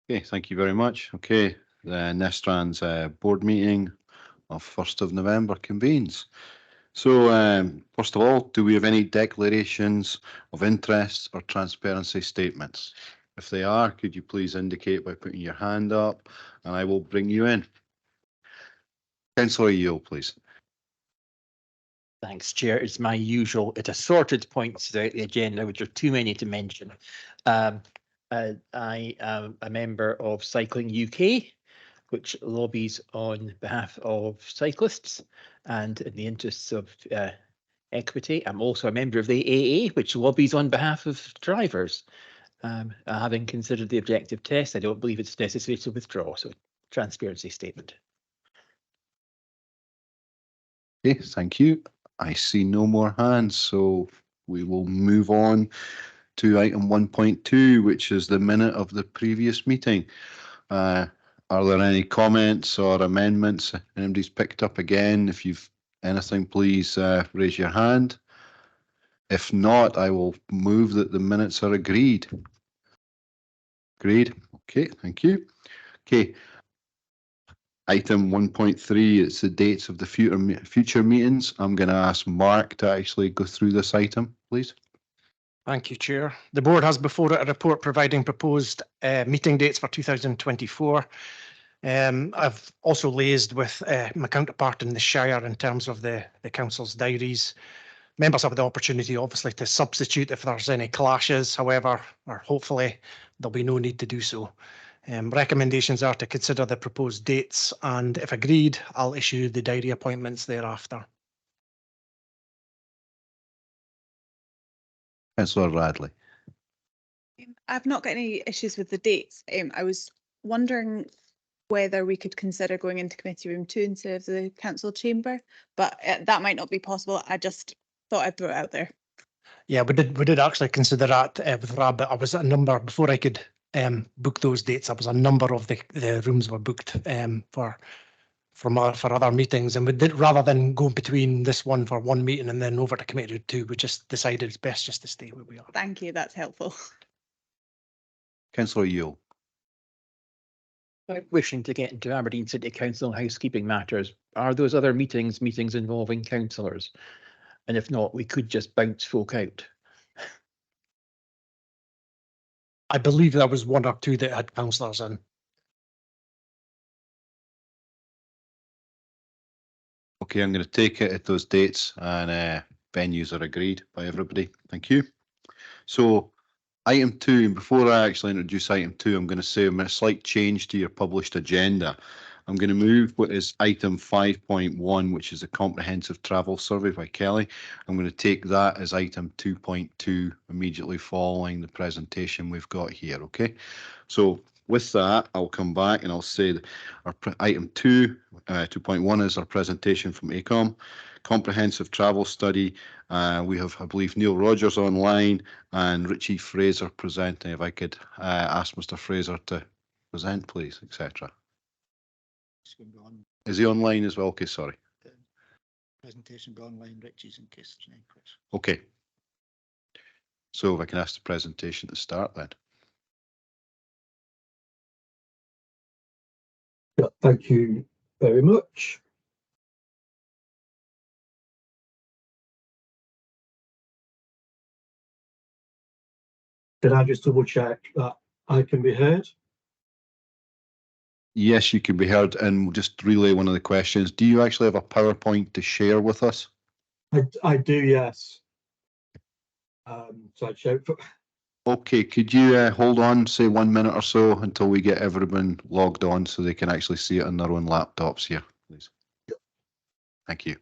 Okay, thank you very much. Okay, the Nestrans board meeting of 1st of November convenes. So, first of all, do we have any declarations of interest or transparency statements? If they are, could you please indicate by putting your hand up and I will bring you in. Councillor Yeo, please. Thanks, Chair. It's my usual, it's assorted points throughout the agenda, which are too many to mention. I am a member of Cycling UK, which lobbies on behalf of cyclists, and in the interests of equity, I'm also a member of the AA, which lobbies on behalf of drivers. Having considered the objective test, I don't believe it's necessary to withdraw, so transparency statement. Okay, thank you. I see no more hands, so we will move on to item 1.2, which is the minute of the previous meeting. Are there any comments or amendments anybody's picked up again? If you've anything, please raise your hand. If not, I will move that the minutes are agreed. Agreed. Okay, thank you. Okay. Item 1.3, it's the dates of the future meetings. I'm going to ask Mark to actually go through this item, please. Thank you, Chair. The board has before it a report providing proposed meeting dates for 2024. I've also liaised with my counterpart in the Shire in terms of the council's diaries. Members have the opportunity, obviously, to substitute if there's any clashes, however, or hopefully there'll be no need to do so. Recommendations are to consider the proposed dates, and if agreed, I'll issue the diary appointments thereafter. Councillor Radley. I've not got any issues with the dates. I was wondering whether we could consider going into committee room 2 instead of the council chamber, but that might not be possible. I just thought I'd throw it out there. Yeah, we did actually consider that with Rab, but I was a number before I could book those dates. There was a number of the rooms were booked for other meetings, and we did, rather than go between this one for one meeting and then over to committee room 2, we just decided it's best just to stay where we are. Thank you, that's helpful. Councillor Yeo. Wishing to get into Aberdeen City Council housekeeping matters, are those other meetings involving councillors? And if not, we could just bounce folk out. I believe there was 1 or 2 that had councillors in. Okay, I'm going to take it at those dates, and venues are agreed by everybody. Thank you. So item 2, before I actually introduce item 2, I'm going to say a slight change to your published agenda. I'm going to move what is item 5.1, which is a comprehensive travel survey by Kelly. I'm going to take that as item 2.2 immediately following the presentation we've got here. Okay, so with that, I'll come back and I'll say that our item 2.1 is our presentation from ACOM, comprehensive travel study. We have, I believe, Neil Rogers online and Richie Fraser presenting. If I could ask Mr. Fraser to present, please, etc. Is he online as well? Okay, sorry. The presentation be online, Richie's in case there's any questions. Okay. So if I can ask the presentation to start then. Yeah, thank you very much. Can I just double check that I can be heard? Yes, you can be heard, and we'll just relay one of the questions. Do you actually have a PowerPoint to share with us? I do, yes. So I'd show. Okay, could you hold on, say 1 minute or so until we get everyone logged on so they can actually see it on their own laptops here, please? Yep. Thank you.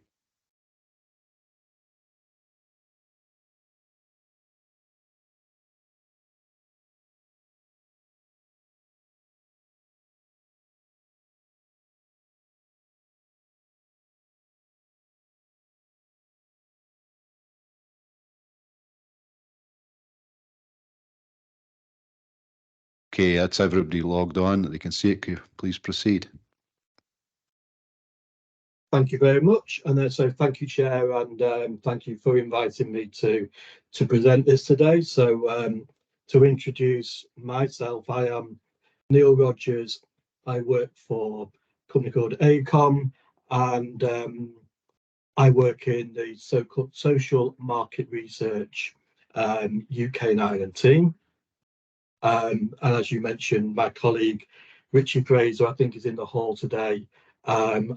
Okay, that's everybody logged on. They can see it. Could you please proceed? Thank you very much, and so thank you, Chair, and thank you for inviting me to present this today. So to introduce myself, I am Neil Rogers. I work for a company called ACOM, and I work in the so-called social market research UK and Ireland team. And as you mentioned, my colleague Richie Fraser, I think, is in the hall today. And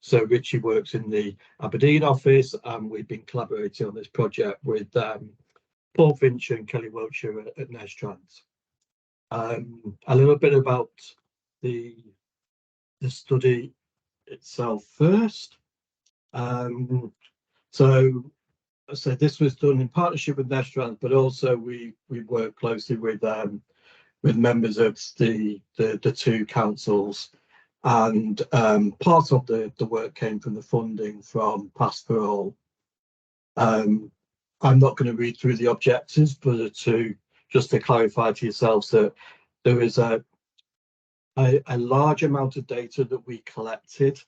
so Richie works in the Aberdeen office, and we've been collaborating on this project with Paul Finch and Kelly Wiltshire at Nestrans. A little bit about the study itself first. So I said this was done in partnership with Nestrans, but also we work closely with members of the two councils, and part of the work came from the funding from Pass for All. I'm not going to read through the objectives, but just to clarify to yourselves that there is a large amount of data that we collected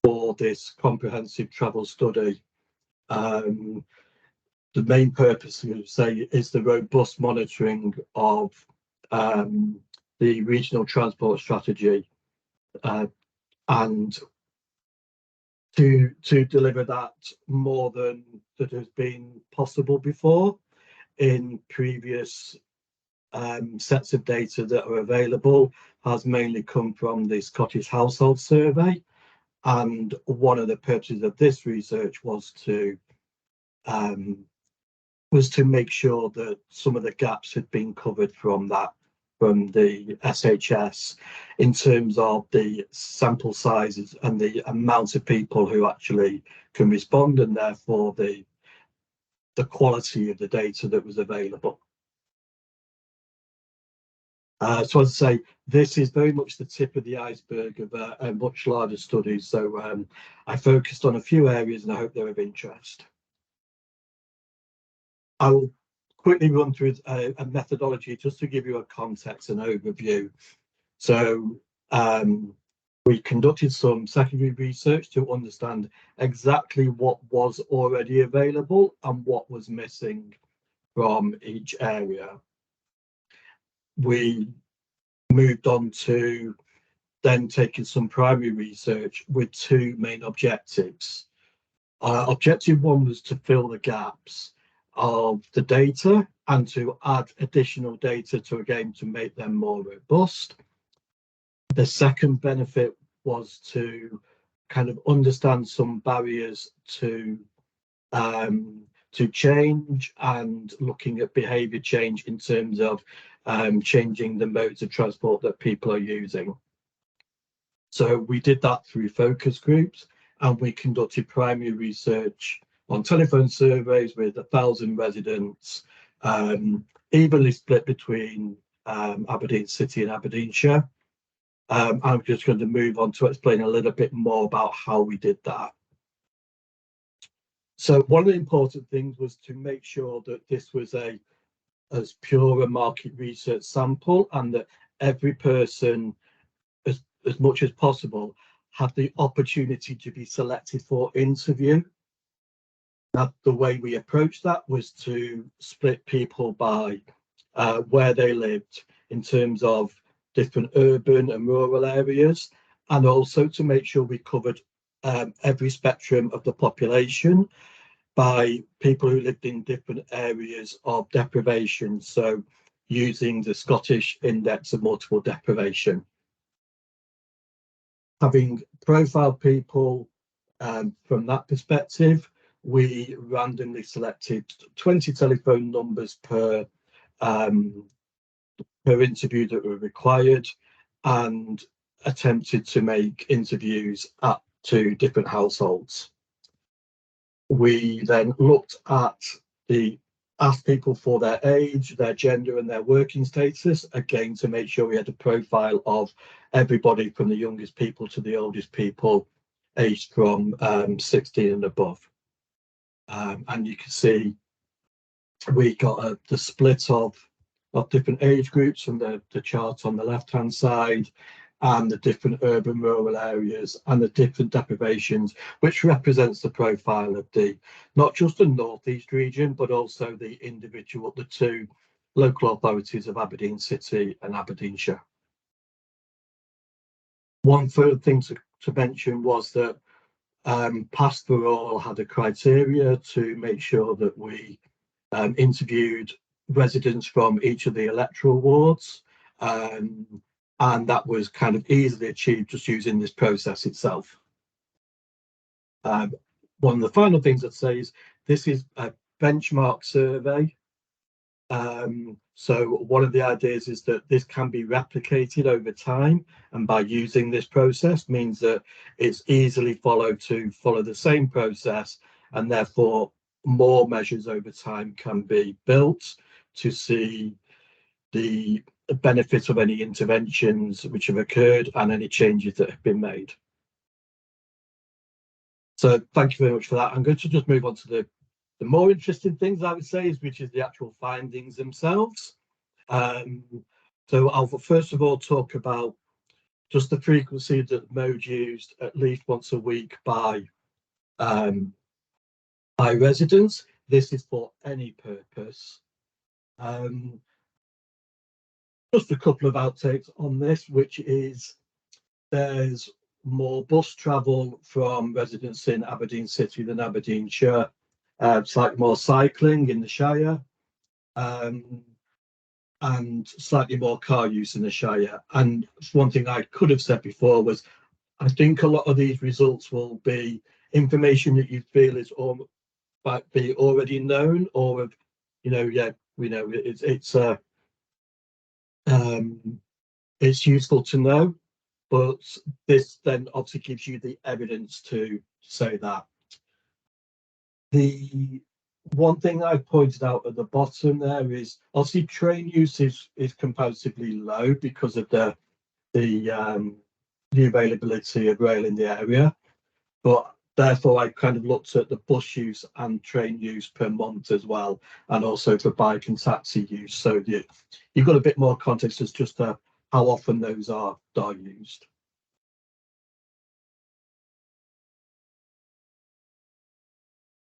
for this comprehensive travel study. The main purpose, you say, is the robust monitoring of the regional transport strategy, and to deliver that more than that has been possible before in previous sets of data that are available has mainly come from the Scottish Household Survey. And one of the purposes of this research was to make sure that some of the gaps had been covered from the SHS in terms of the sample sizes and the amount of people who actually can respond, and therefore the quality of the data that was available. So as I say, this is very much the tip of the iceberg of a much larger study. So I focused on a few areas, and I hope they're of interest. I will quickly run through a methodology just to give you a context and overview. So we conducted some secondary research to understand exactly what was already available and what was missing from each area. We moved on to then taking some primary research with two main objectives. Objective one was to fill the gaps of the data and to add additional data to make them more robust. The second benefit was to kind of understand some barriers to change and looking at behaviour change in terms of changing the modes of transport that people are using. So we did that through focus groups, and we conducted primary research on telephone surveys with 1,000 residents, evenly split between Aberdeen City and Aberdeenshire. I'm just going to move on to explain a little bit more about how we did that. So one of the important things was to make sure that this was as pure a market research sample, and that every person, as much as possible, had the opportunity to be selected for interview. Now, the way we approached that was to split people by where they lived in terms of different urban and rural areas, and also to make sure we covered every spectrum of the population by people who lived in different areas of deprivation, so using the Scottish Index of Multiple Deprivation. Having profiled people from that perspective, we randomly selected 20 telephone numbers per interview that were required, and attempted to make interviews to different households. We then looked at asked people for their age, their gender, and their working status, again to make sure we had a profile of everybody from the youngest people to the oldest people, aged from 16 and above. And you can see we got the split of different age groups from the chart on the left-hand side, and the different urban rural areas and the different deprivations, which represents the profile of not just the northeast region, but also the two local authorities of Aberdeen City and Aberdeenshire. One further thing to mention was that Pass for All had a criteria to make sure that we interviewed residents from each of the electoral wards, and that was kind of easily achieved just using this process itself. One of the final things I'd say is this is a benchmark survey. So one of the ideas is that this can be replicated over time, and by using this process means that it's easily followed to follow the same process, and therefore more measures over time can be built to see the benefit of any interventions which have occurred and any changes that have been made. So thank you very much for that. I'm going to just move on to the more interesting things, I would say, which is the actual findings themselves. So I'll first of all talk about just the frequency that mode used at least once a week by residents. This is for any purpose. Just a couple of outtakes on this, which is there's more bus travel from residents in Aberdeen City than Aberdeenshire, slightly more cycling in the Shire, and slightly more car use in the Shire. And one thing I could have said before was, I think a lot of these results will be information that you feel is might be already known, or you know, yeah, we know it's useful to know, but this then obviously gives you the evidence to say that. The one thing I pointed out at the bottom there is obviously train use is comparatively low because of the availability of rail in the area, but therefore I kind of looked at the bus use and train use per month as well, and also for bike and taxi use, so you've got a bit more context as just to how often those are used.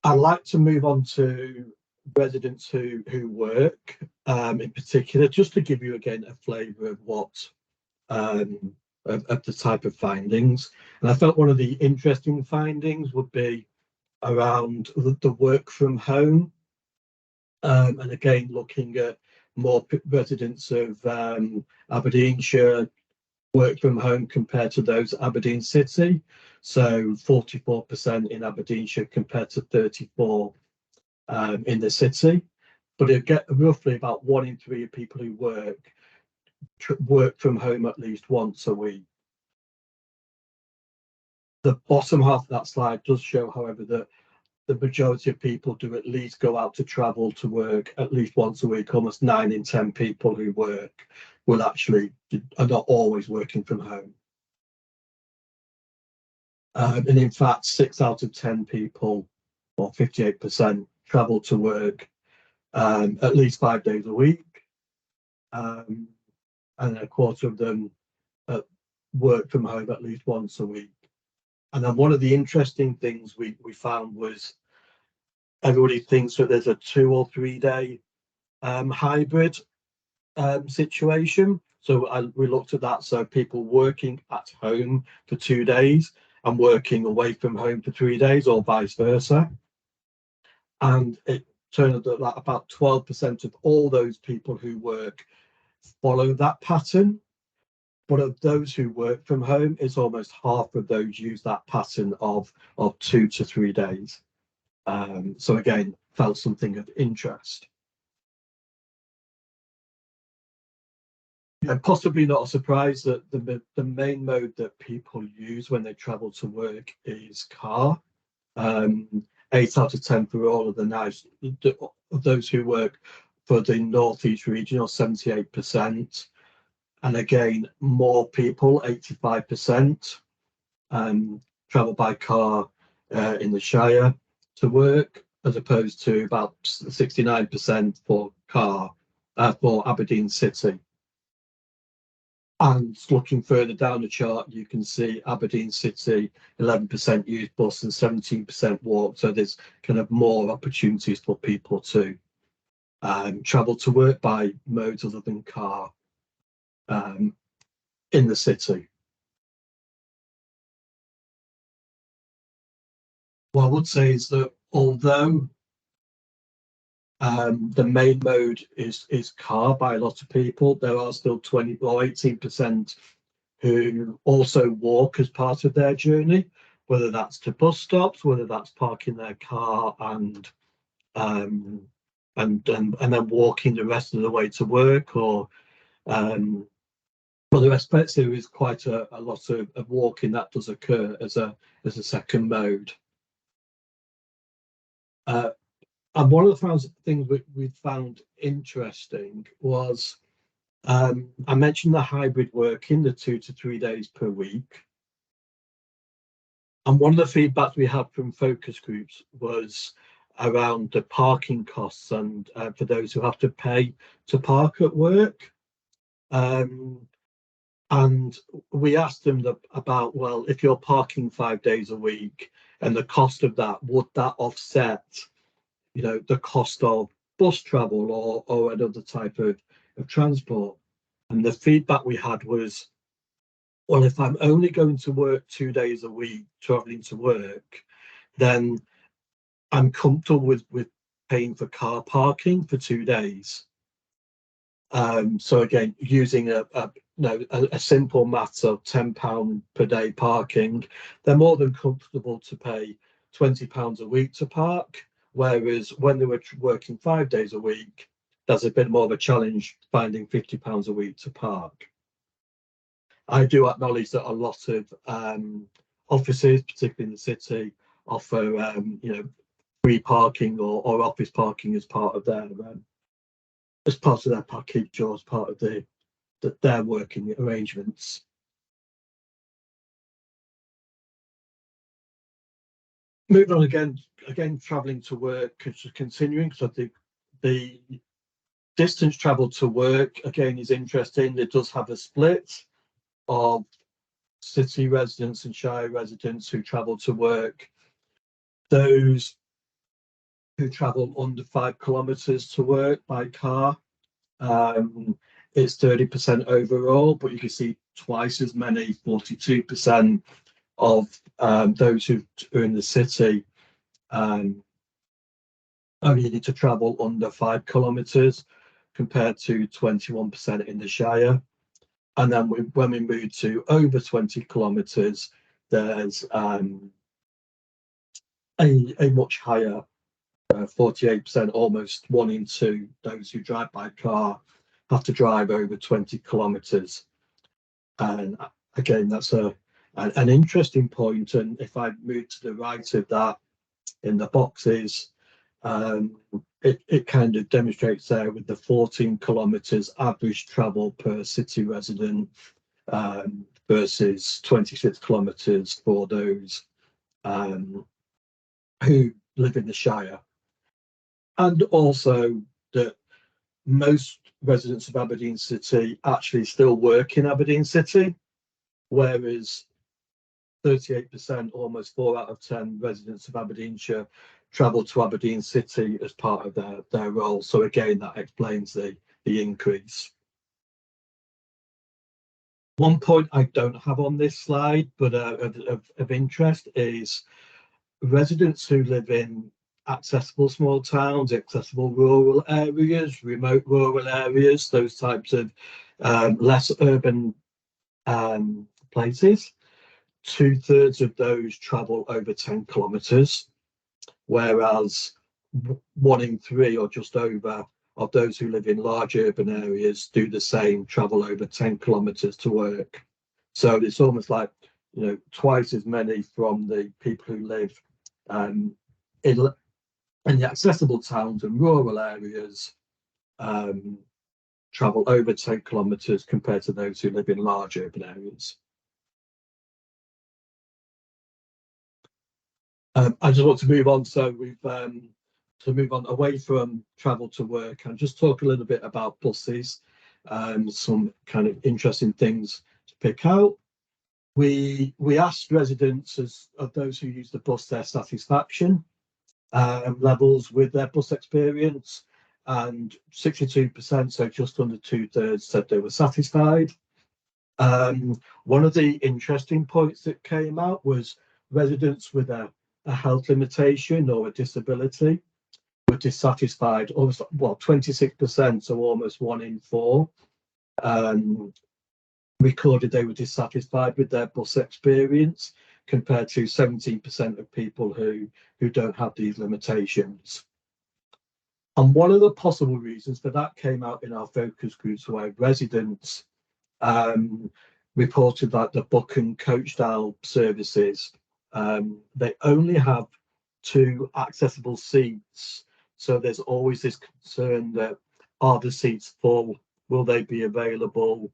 I'd like to move on to residents who work, in particular, just to give you again a flavour of what of the type of findings. And I felt one of the interesting findings would be around the work from home, and again looking at more residents of Aberdeenshire work from home compared to those at Aberdeen City. So 44% in Aberdeenshire compared to 34% in the city. But you get roughly about 1 in 3 people who work from home at least once a week. The bottom half of that slide does show, however, that the majority of people do at least go out to travel to work at least once a week. Almost 9 in 10 people who work are not always working from home. And in fact, 6 out of 10 people, or 58%, travel to work at least 5 days a week. And a quarter of them work from home at least once a week. And then one of the interesting things we found was everybody thinks that there's a 2 or 3 day hybrid situation. So we looked at that. So people working at home for 2 days and working away from home for 3 days, or vice versa. And it turned out that about 12% of all those people who work follow that pattern. But of those who work from home, it's almost half of those use that pattern of 2 to 3 days. So again, felt something of interest. And possibly not a surprise that the main mode that people use when they travel to work is car. 8 out of 10 for all of those who work for the North East region, or 78%. And again, more people, 85%, travel by car in the Shire to work, as opposed to about 69% for Aberdeen City. And looking further down the chart, you can see Aberdeen City, 11% use bus and 17% walk. So there's kind of more opportunities for people to travel to work by modes other than car in the city. What I would say is that although the main mode is car by a lot of people, there are still 20 or 18% who also walk as part of their journey, whether that's to bus stops, whether that's parking their car and then walking the rest of the way to work, or for the rest, there is quite a lot of walking that does occur as a second mode. And one of the things we found interesting was I mentioned the hybrid working, the 2 to 3 days per week. And one of the feedbacks we had from focus groups was around the parking costs and for those who have to pay to park at work. And we asked them about, well, if you're parking 5 days a week and the cost of that, would that offset, the cost of bus travel or another type of transport? And the feedback we had was, well, if I'm only going to work 2 days a week traveling to work, then I'm comfortable with paying for car parking for 2 days. So again, using a simple maths of £10 per day parking, they're more than comfortable to pay £20 a week to park. Whereas when they were working 5 days a week, that's a bit more of a challenge finding £50 a week to park. I do acknowledge that a lot of offices, particularly in the city, offer free parking or office parking as part of their package or as part of their working arrangements. Moving on again, travelling to work, continuing, because I think the distance travel to work again is interesting. It does have a split of city residents and shire residents who travel to work. Those who travel under 5 kilometres to work by car, it's 30% overall, but you can see twice as many, 42% of those who are in the city only need to travel under 5 kilometres compared to 21% in the Shire. And then when we move to over 20 kilometres, there's a much higher 48%, almost 1 in 2, those who drive by car have to drive over 20 kilometres. And again, that's an interesting point. And if I move to the right of that in the boxes, it kind of demonstrates there with the 14 kilometres average travel per city resident versus 26 kilometres for those who live in the Shire. And also that most residents of Aberdeen City actually still work in Aberdeen City, whereas 38%, almost 4 out of 10 residents of Aberdeenshire travel to Aberdeen City as part of their role. So again, that explains the increase. One point I don't have on this slide, but of interest, is residents who live in accessible small towns, accessible rural areas, remote rural areas, those types of less urban places. 2/3 of those travel over 10 kilometres, whereas 1 in 3 or just over of those who live in large urban areas do the same, travel over 10 kilometres to work. So it's almost like, twice as many from the people who live in the accessible towns and rural areas travel over 10 kilometres compared to those who live in large urban areas. I just want to move on. So we've to move on away from travel to work and just talk a little bit about buses. Some kind of interesting things to pick out. We asked residents of those who use the bus their satisfaction levels with their bus experience, and 62%, so just under 2/3, said they were satisfied. One of the interesting points that came out was residents with a a health limitation or a disability were dissatisfied. Almost, well, 26%, so almost 1 in 4, recorded they were dissatisfied with their bus experience, compared to 17% of people who don't have these limitations. And one of the possible reasons for that came out in our focus groups, where residents reported that the book and coach style services, they only have 2 accessible seats. So there's always this concern that, are the seats full? Will they be available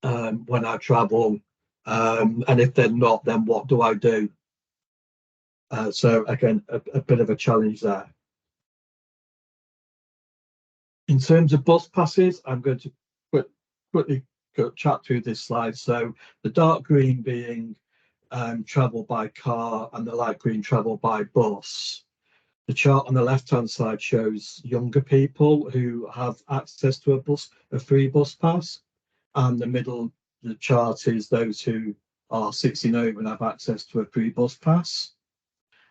when I travel? And if they're not, then what do I do? So again, a bit of a challenge there. In terms of bus passes, I'm going to quickly chat through this slide. So the dark green being travel by car, and the light green travel by bus. The chart on the left-hand side shows younger people who have access to a free bus pass, and the chart is those who are 16 over and have access to a free bus pass.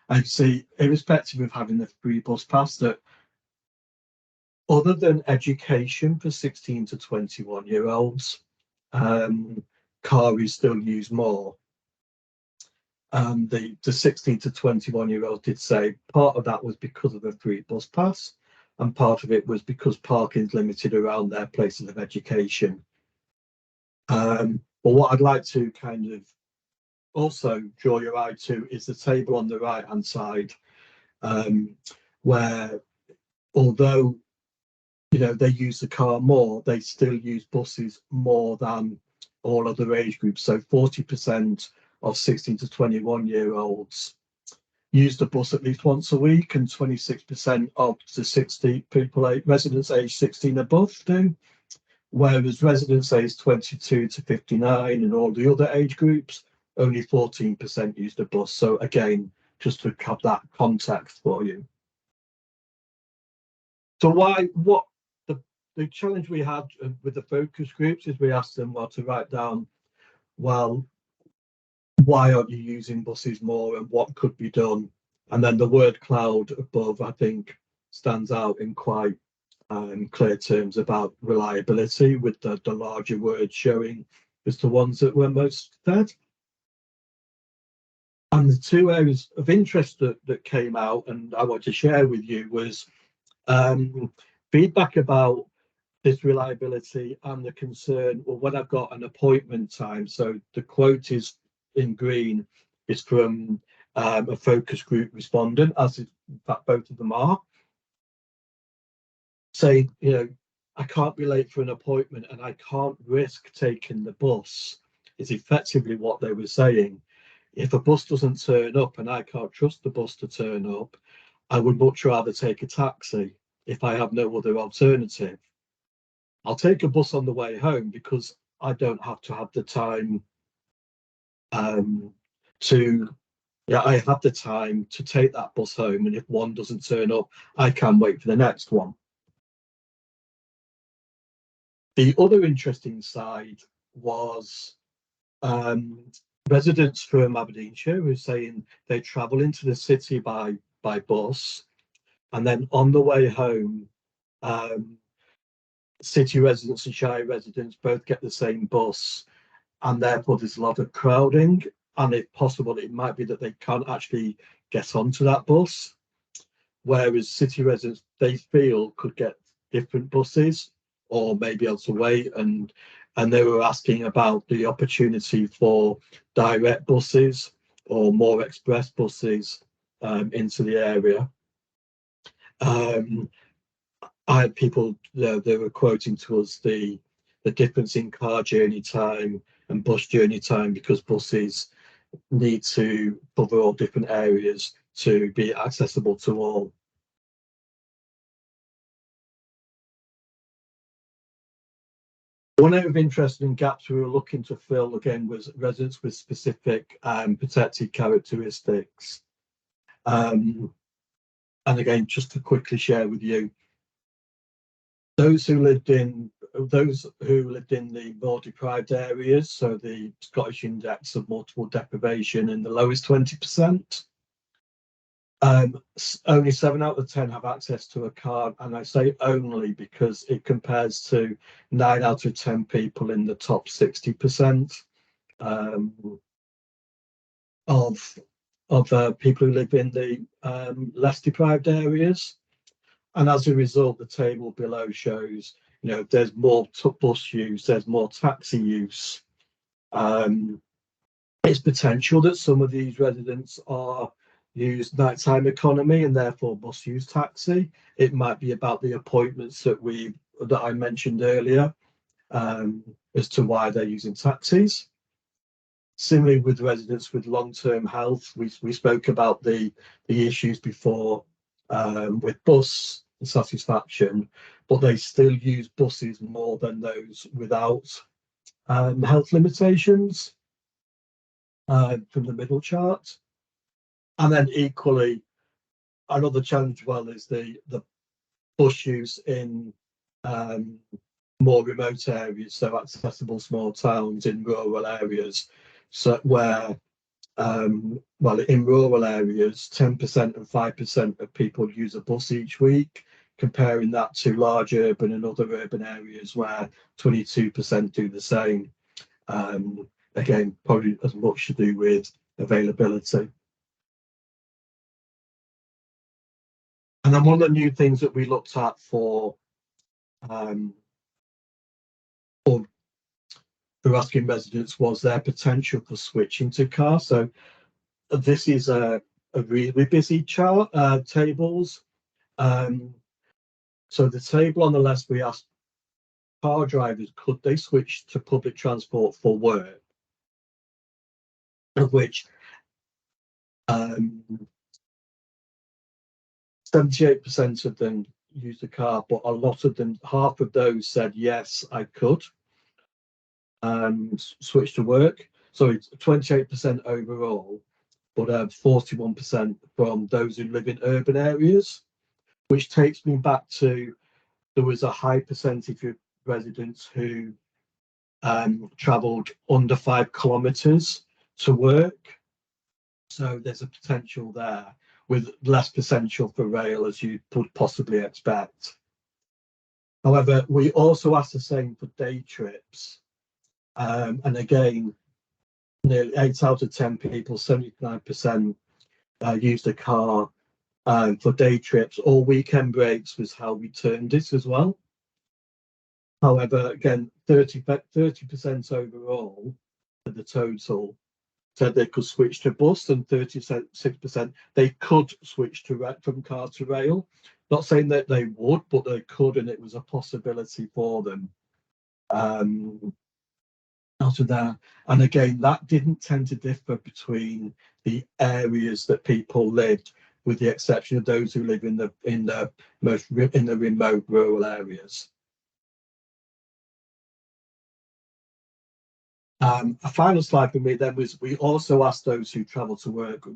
I see, irrespective of having the free bus pass, that other than education for 16 to 21-year-olds, car is still used more. The 16 to 21-year-olds did say part of that was because of the free bus pass, and part of it was because parking is limited around their places of education. But what I'd like to kind of also draw your eye to is the table on the right-hand side, where although they use the car more, they still use buses more than all other age groups. So 40% of 16 to 21-year-olds use the bus at least once a week, and 26% of the residents aged 16 above do, whereas residents aged 22 to 59 and all the other age groups, only 14% use the bus. So again, just to have that context for you. So the challenge we had with the focus groups is we asked them to write down, well, why aren't you using buses more, and what could be done? And then the word cloud above, I think, stands out in quite clear terms about reliability, with the larger words showing as the ones that were most said. And the 2 areas of interest that came out and I want to share with you was feedback about this reliability and the concern, well, when I've got an appointment time. So the quote is in green, is from a focus group respondent, as in fact both of them are, saying, I can't be late for an appointment and I can't risk taking the bus, is effectively what they were saying. If a bus doesn't turn up and I can't trust the bus to turn up, I would much rather take a taxi if I have no other alternative. I'll take a bus on the way home because I don't have to have the time I have the time to take that bus home, and if one doesn't turn up, I can wait for the next one. The other interesting side was residents from Aberdeenshire who are saying they travel into the city by bus, and then on the way home, city residents and shire residents both get the same bus, and therefore there's a lot of crowding, and if possible it might be that they can't actually get onto that bus, whereas city residents, they feel, could get different buses or maybe able to wait, and they were asking about the opportunity for direct buses or more express buses into the area. I had people, they were quoting to us the difference in car journey time and bus journey time, because buses need to cover all different areas to be accessible to all. One area of interest and gaps we were looking to fill again was residents with specific protected characteristics. And again, just to quickly share with you, those who lived in the more deprived areas, so the Scottish Index of Multiple Deprivation in the lowest 20%, Only 7 out of 10 have access to a car, and I say only because it compares to 9 out of 10 people in the top 60% of people who live in the less deprived areas. And as a result, the table below shows, there's more bus use, there's more taxi use. It's potential that some of these residents are use nighttime economy and therefore bus use taxi. It might be about the appointments that I mentioned earlier as to why they're using taxis. Similarly, with residents with long-term health, we spoke about the issues before with bus satisfaction, but they still use buses more than those without health limitations from the middle chart. And then equally, another challenge is the bus use in more remote areas, so accessible small towns in rural areas. So where, in rural areas, 10% and 5% of people use a bus each week, comparing that to large urban and other urban areas where 22% do the same. Again, probably as much to do with availability. And then one of the new things that we looked at for asking residents was their potential for switching to car. So this is a really busy chart, tables. So the table on the left, we asked car drivers, could they switch to public transport for work? Of which 78% of them used a car, but a lot of them, half of those said, yes, I could switch to work. So it's 28% overall, but 41% from those who live in urban areas, which takes me back to there was a high percentage of residents who travelled under 5 kilometres to work. So there's a potential there with less potential for rail, as you would possibly expect. However, we also asked the same for day trips. And again, nearly 8 out of 10 people, 79%, used a car for day trips, or weekend breaks was how we termed it as well. However, again, 30% overall of the total said they could switch to bus, and 36% they could switch from car to rail. Not saying that they would, but they could, and it was a possibility for them. Out of that, and again, that didn't tend to differ between the areas that people lived, with the exception of those who live in the remote rural areas. A final slide for me then was we also asked those who travel to work,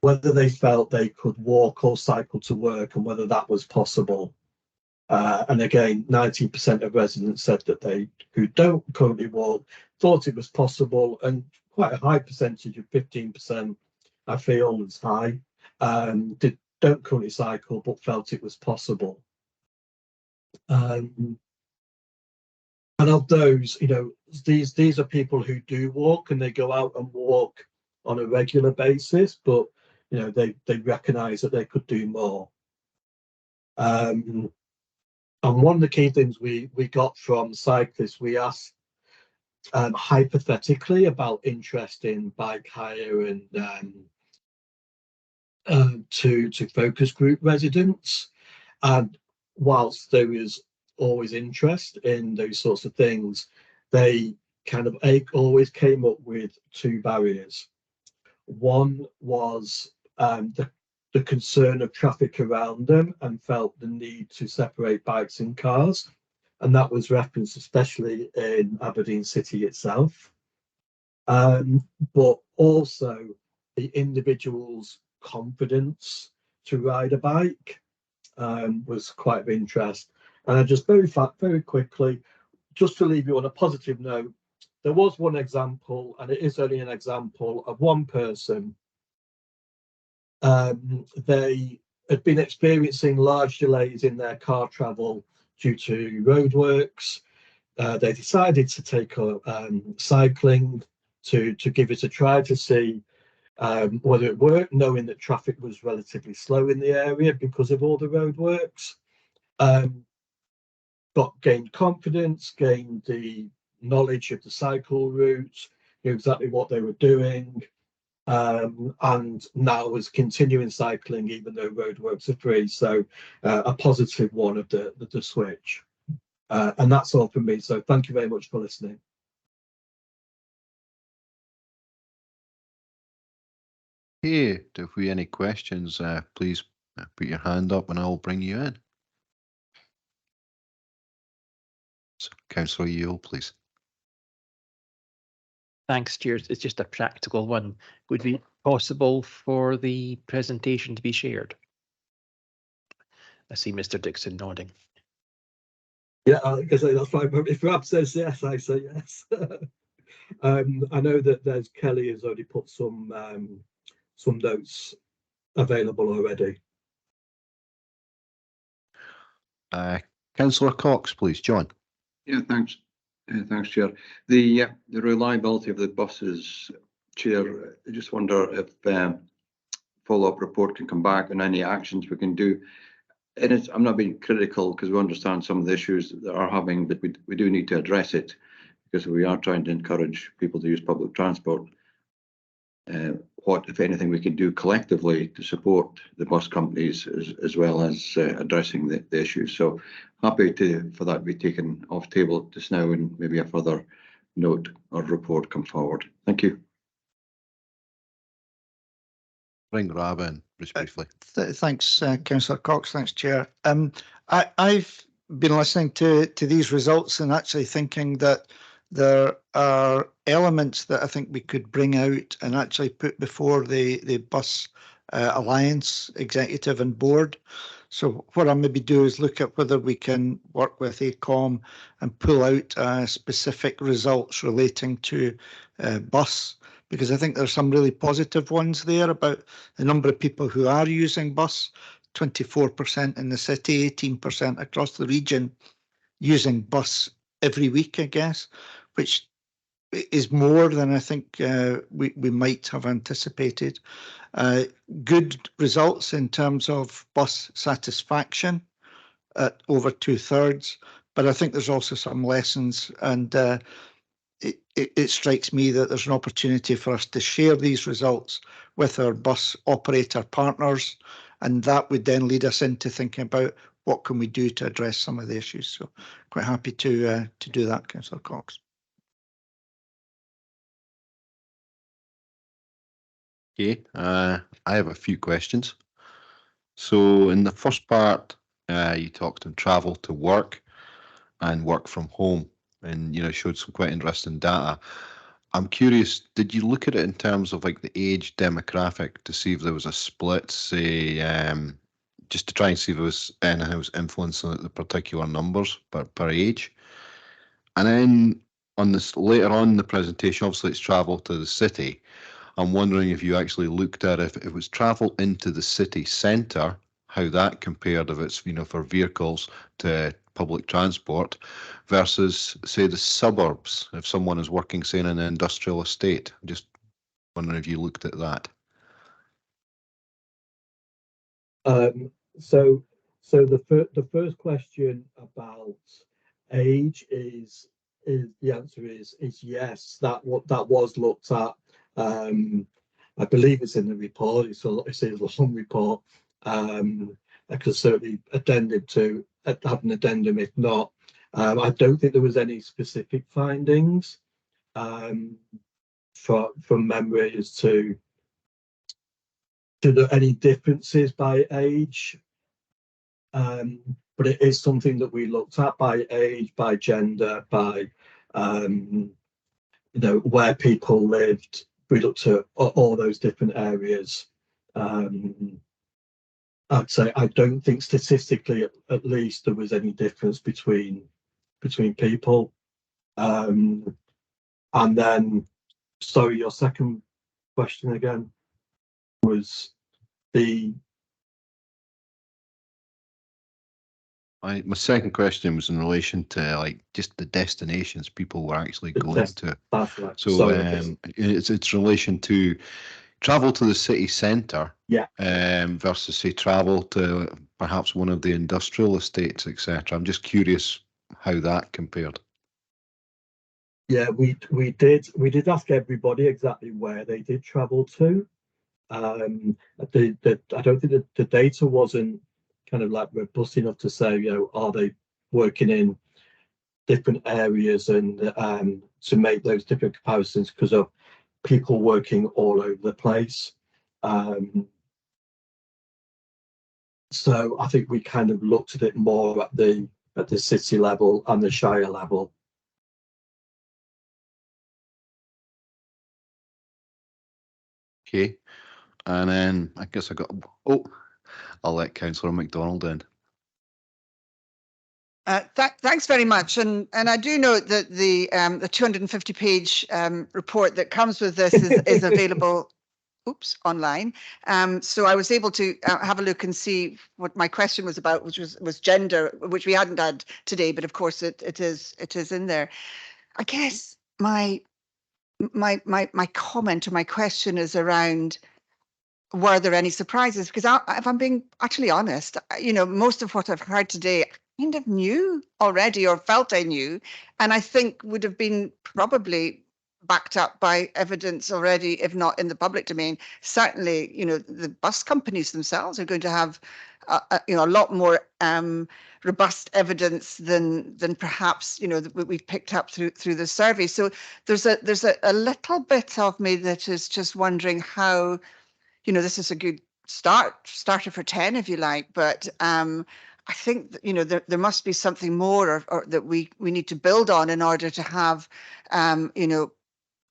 whether they felt they could walk or cycle to work and whether that was possible. And again, 90% of residents said that they who don't currently walk thought it was possible, and quite a high percentage of 15%, I feel is high, don't currently cycle but felt it was possible. And of those, these are people who do walk, and they go out and walk on a regular basis, but they recognise that they could do more. And one of the key things we got from cyclists, we asked hypothetically about interest in bike hire and to focus group residents. And whilst there is always interest in those sorts of things, they kind of always came up with 2 barriers. One was the concern of traffic around them, and felt the need to separate bikes and cars. And that was referenced especially in Aberdeen City itself. But also the individual's confidence to ride a bike was quite of interest. And I just very quickly, just to leave you on a positive note, there was one example, and it is only an example, of one person They had been experiencing large delays in their car travel due to roadworks. They decided to take up cycling to give it a try to see whether it worked, knowing that traffic was relatively slow in the area because of all the roadworks. Gained confidence, gained the knowledge of the cycle routes, knew exactly what they were doing, and now is continuing cycling even though roadworks are free. So a positive one of the switch. And that's all from me. So thank you very much for listening. Okay, if we have any questions, please put your hand up and I'll bring you in. So, Councillor Yule, please. Thanks, Chair. It's just a practical one. Would it be possible for the presentation to be shared? I see Mr. Dixon nodding. Yeah, because that's fine. If Rob says yes, I say yes. I know that there's Kelly has already put some notes available already. Councillor Cox, please, John. Yeah, thanks. Thanks, Chair. The reliability of the buses, Chair, I just wonder if follow-up report can come back and any actions we can do. And I'm not being critical because we understand some of the issues that are having, but we do need to address it because we are trying to encourage people to use public transport. What, if anything, we can do collectively to support the bus companies as well as addressing the issues. So happy for that to be taken off table just now and maybe a further note or report come forward. Thank you. Bring Rob in, just briefly. Thanks, Councillor Cox. Thanks, Chair. I've been listening to these results and actually thinking that there are elements that I think we could bring out and actually put before the Bus Alliance Executive and Board. So what I maybe do is look at whether we can work with ACOM and pull out specific results relating to bus, because I think there's some really positive ones there about the number of people who are using bus, 24% in the city, 18% across the region using bus every week, I guess, which is more than I think we might have anticipated. Good results in terms of bus satisfaction at over 2/3, but I think there's also some lessons, and it strikes me that there's an opportunity for us to share these results with our bus operator partners, and that would then lead us into thinking about what can we do to address some of the issues. So quite happy to do that, Councillor Cox. Okay, I have a few questions. So in the first part, you talked on travel to work and work from home, and showed some quite interesting data. I'm curious, did you look at it in terms of like the age demographic to see if there was a split, say, just to try and see if there was anything that was influencing the particular numbers per age? And then on this later on in the presentation, obviously it's travel to the city. I'm wondering if you actually looked at if it was travel into the city centre, how that compared if it's, for vehicles to public transport versus, say, the suburbs, if someone is working, say, in an industrial estate. I'm just wondering if you looked at that. So the first question about age is the answer is yes. That was looked at. I believe it's in the report. It's a long report. I could certainly have an addendum if not. I don't think there was any specific findings from memory as to any differences by age. But it is something that we looked at by age, by gender, by where people lived. We looked at all those different areas. I'd say I don't think statistically, at least, there was any difference between people. And then, sorry, your second question again was. My second question was in relation to like just the destinations people were actually going to. That's right. So it's in relation to travel to the city centre, Yeah. Versus say travel to perhaps one of the industrial estates, etc. I'm just curious how that compared. Yeah, we did ask everybody exactly where they did travel to. I don't think that the data wasn't kind of like robust enough to say, you know, are they working in different areas, and to make those different comparisons because of people working all over the place. So I think we kind of looked at it more at the city level and the shire level. Okay, and then I guess I'll let Councillor MacDonald in. Thanks very much, and I do note that the 250-page report that comes with this is available. Oops, online. So I was able to have a look and see what my question was about, which was gender, which we hadn't had today, but of course it is in there. I guess my comment or my question is around, were there any surprises? Because if I'm being actually honest, you know, most of what I've heard today, I kind of knew already or felt I knew, and I think would have been probably backed up by evidence already, if not in the public domain. Certainly, you know, the bus companies themselves are going to have, you know, a lot more robust evidence than perhaps, you know, that we've picked up through the survey. So there's a little bit of me that is just wondering how, you know, this is a good starter for 10, if you like, but I think that, you know, there must be something more or that we need to build on in order to have, you know,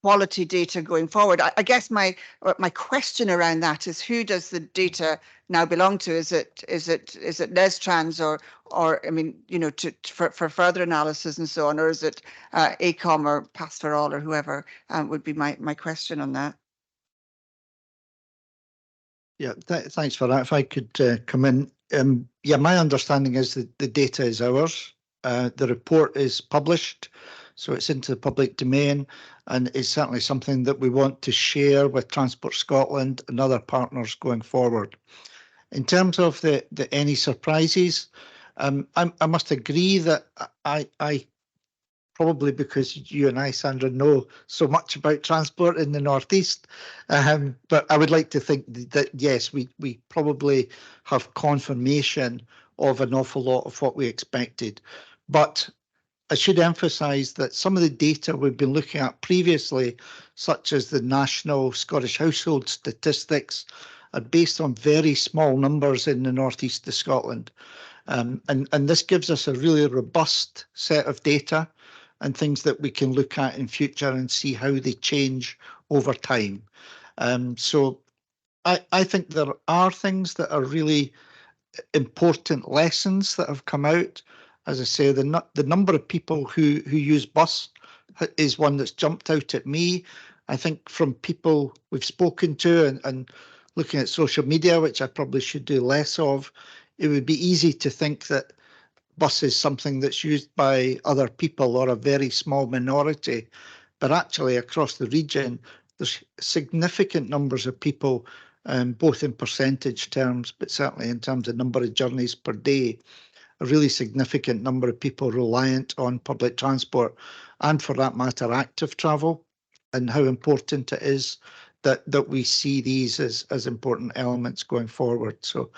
quality data going forward. I guess my question around that is, who does the data now belong to? Is it Nestrans or I mean, you know, for further analysis and so on, or is it ACOM or Pass for All or whoever? Would be my question on that. Yeah, thanks for that. If I could come in. Yeah, my understanding is that the data is ours. The report is published, so it's into the public domain, and it's certainly something that we want to share with Transport Scotland and other partners going forward. In terms of the any surprises, I must agree that I probably because you and I, Sandra, know so much about transport in the Northeast. But I would like to think that, yes, we probably have confirmation of an awful lot of what we expected. But I should emphasise that some of the data we've been looking at previously, such as the National Scottish Household Statistics, are based on very small numbers in the Northeast of Scotland. And this gives us a really robust set of data and things that we can look at in future and see how they change over time. So I think there are things that are really important lessons that have come out. As I say, the number of people who use bus is one that's jumped out at me. I think from people we've spoken to and looking at social media, which I probably should do less of, it would be easy to think that bus is something that's used by other people or a very small minority, but actually across the region, there's significant numbers of people, both in percentage terms, but certainly in terms of number of journeys per day, a really significant number of people reliant on public transport and, for that matter, active travel, and how important it is that we see these as important elements going forward. So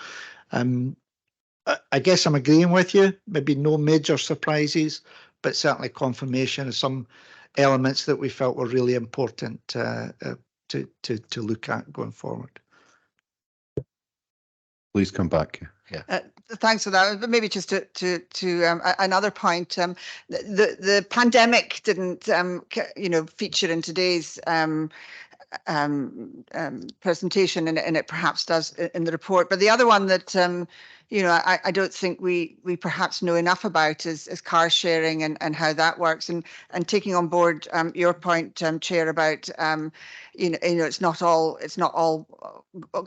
I guess I'm agreeing with you, maybe no major surprises, but certainly confirmation of some elements that we felt were really important to look at going forward. Please come back. Yeah. Thanks for that. But maybe just to another point, the pandemic didn't, you know, feature in today's presentation, and it perhaps does in the report. But the other one that you know, I don't think we perhaps know enough about is car sharing and how that works. And taking on board your point, Chair, about you know, it's not all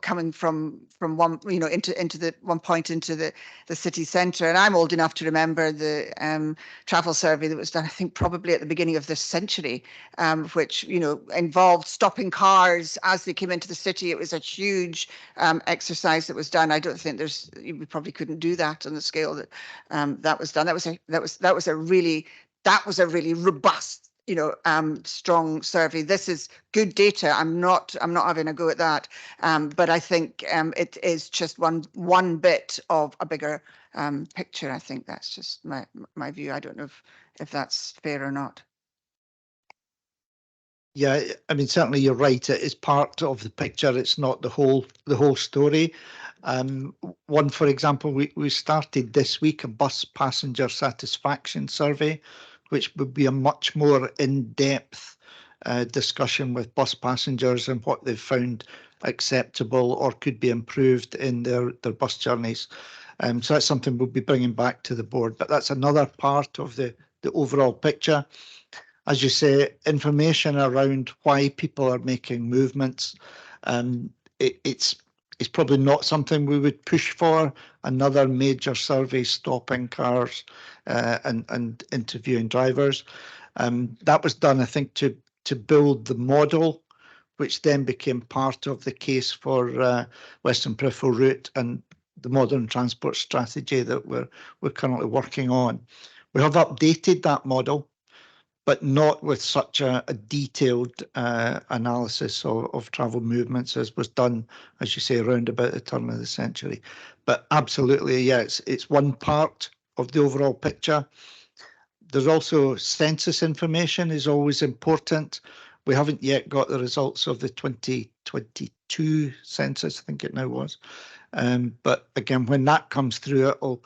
coming from one, you know, into the one point into the city centre. And I'm old enough to remember the travel survey that was done, I think probably at the beginning of this century, which, you know, involved stopping cars as they came into the city. It was a huge exercise that was done. I don't think we probably couldn't do that on the scale that that was done. That was a really robust, you know, strong survey. This is good data. I'm not having a go at that, but I think it is just one bit of a bigger picture. I think that's just my view. I don't know if that's fair or not. Yeah, I mean, certainly you're right. It is part of the picture. It's not the whole story. One, for example, we started this week a bus passenger satisfaction survey, which would be a much more in-depth discussion with bus passengers and what they've found acceptable or could be improved in their bus journeys. So that's something we'll be bringing back to the board, but that's another part of the overall picture. As you say, information around why people are making movements. It's probably not something we would push for. Another major survey stopping cars and interviewing drivers. That was done, I think, to build the model, which then became part of the case for Western Peripheral Route and the modern transport strategy that we're currently working on. We have updated that model, but not with such a detailed analysis of travel movements as was done, as you say, around about the turn of the century. But absolutely, yeah, it's one part of the overall picture. There's also census information is always important. We haven't yet got the results of the 2022 census, I think it now was. But again, when that comes through, it'll